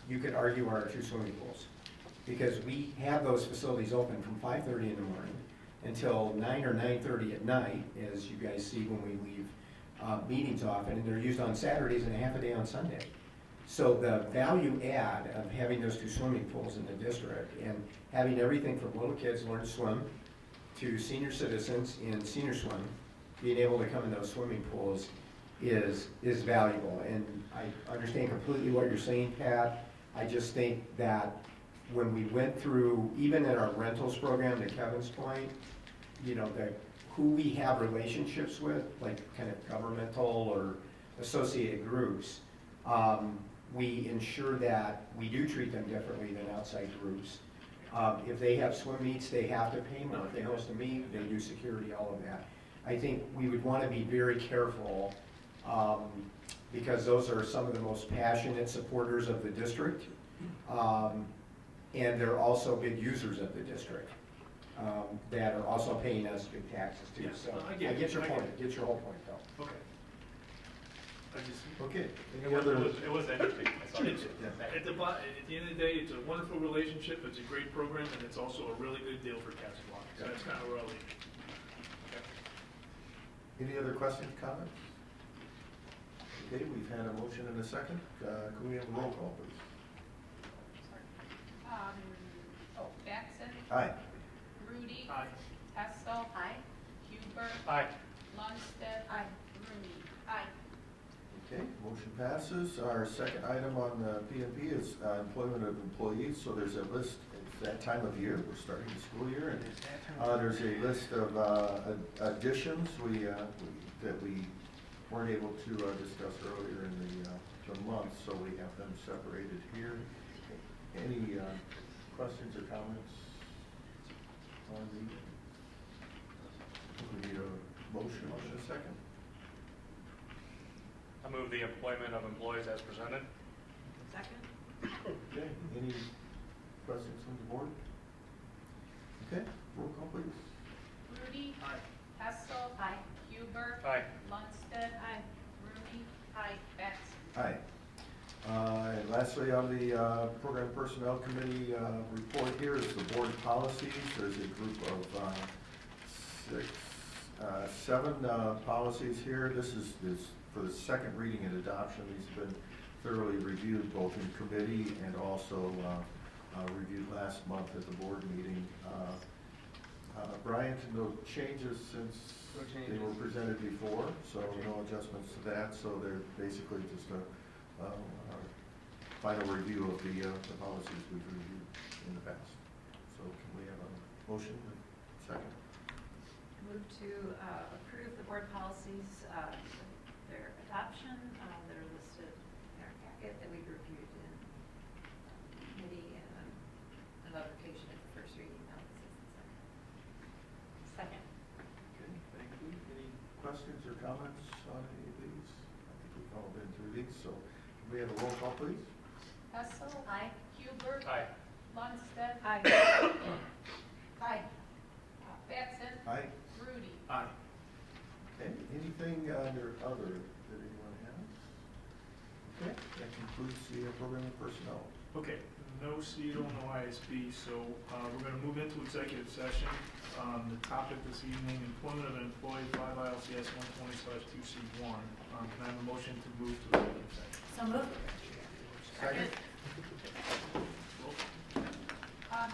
you could argue, are our 2 swimming pools. Because we have those facilities open from 5:30 in the morning until 9 or 9:30 at night, as you guys see when we leave meetings often, and they're used on Saturdays and a half a day on Sunday. So the value add of having those 2 swimming pools in the district and having everything from little kids learn to swim to senior citizens in senior swim, being able to come in those swimming pools is valuable. And I understand completely what you're saying, Pat. I just think that when we went through, even in our rentals program, to Kevin's point, you know, who we have relationships with, like kind of governmental or associated groups, we ensure that we do treat them differently than outside groups. If they have swim meets, they have to pay more. If they host a meet, they do security, all of that. I think we would want to be very careful because those are some of the most passionate supporters of the district. And they're also big users of the district that are also paying us big taxes too. So I get your point. I get your whole point, though. Okay. Okay. It was interesting. At the end of the day, it's a wonderful relationship, it's a great program, and it's also a really good deal for Cats Aquatics. So that's kind of where I'll leave it. Any other questions, comments? Okay, we've had a motion and a second. Can we have a roll call, please? Batson. Aye. Rudy. Aye. Hessel. Aye. Huber. Aye. Lundstedt. Aye. Rooney. Aye. Okay, motion passes. Our second item on the P&P is employment of employees. So there's a list, it's that time of year, we're starting the school year, and there's a list of additions that we weren't able to discuss earlier in the month, so we have them separated here. Any questions or comments on the? We need a motion in a second. I move the employment of employees as presented. Second. Okay, any questions from the board? Okay, roll call please. Rudy. Aye. Hessel. Aye. Huber. Aye. Lundstedt. Aye. Rooney. Aye. Batson. Aye. And lastly, on the Program Personnel Committee report here is the board policies. There's a group of 7 policies here. This is for the second reading and adoption. These have been thoroughly reviewed both in committee and also reviewed last month at the board meeting. Brian, no changes since they were presented before, so no adjustments to that. So they're basically just final review of the policies we've reviewed in the past. So can we have a motion? Second. Move to approve the board policies, their adoption, that are listed in our packet that we've reviewed in committee and on another occasion at the first reading. Now this is the second. Second. Okay, thank you. Any questions or comments on any of these? I think we've all been through these, so can we have a roll call, please? Hessel. Aye. Hubert. Aye. Lundstedt. Aye. Aye. Batson. Aye. Rudy. Aye. Okay, anything under other that anyone has? Okay, that concludes the program of personnel. Okay, no CO, no ISB, so we're going to move into executive session. The topic this evening, employment of an employee, 5 ILCS 120/2C1. Can I have a motion to move to executive session? So moved. Second.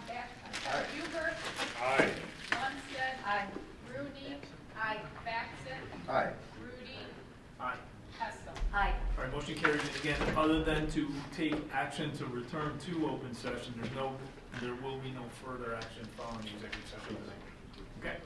Batson. Hubert. Aye. Lundstedt. Aye. Rudy. Aye. Batson. Aye. Rudy. Aye. Hessel. Aye. All right, motion carries. And again, other than to take action to return to open session, there will be no further action following the executive session. Okay?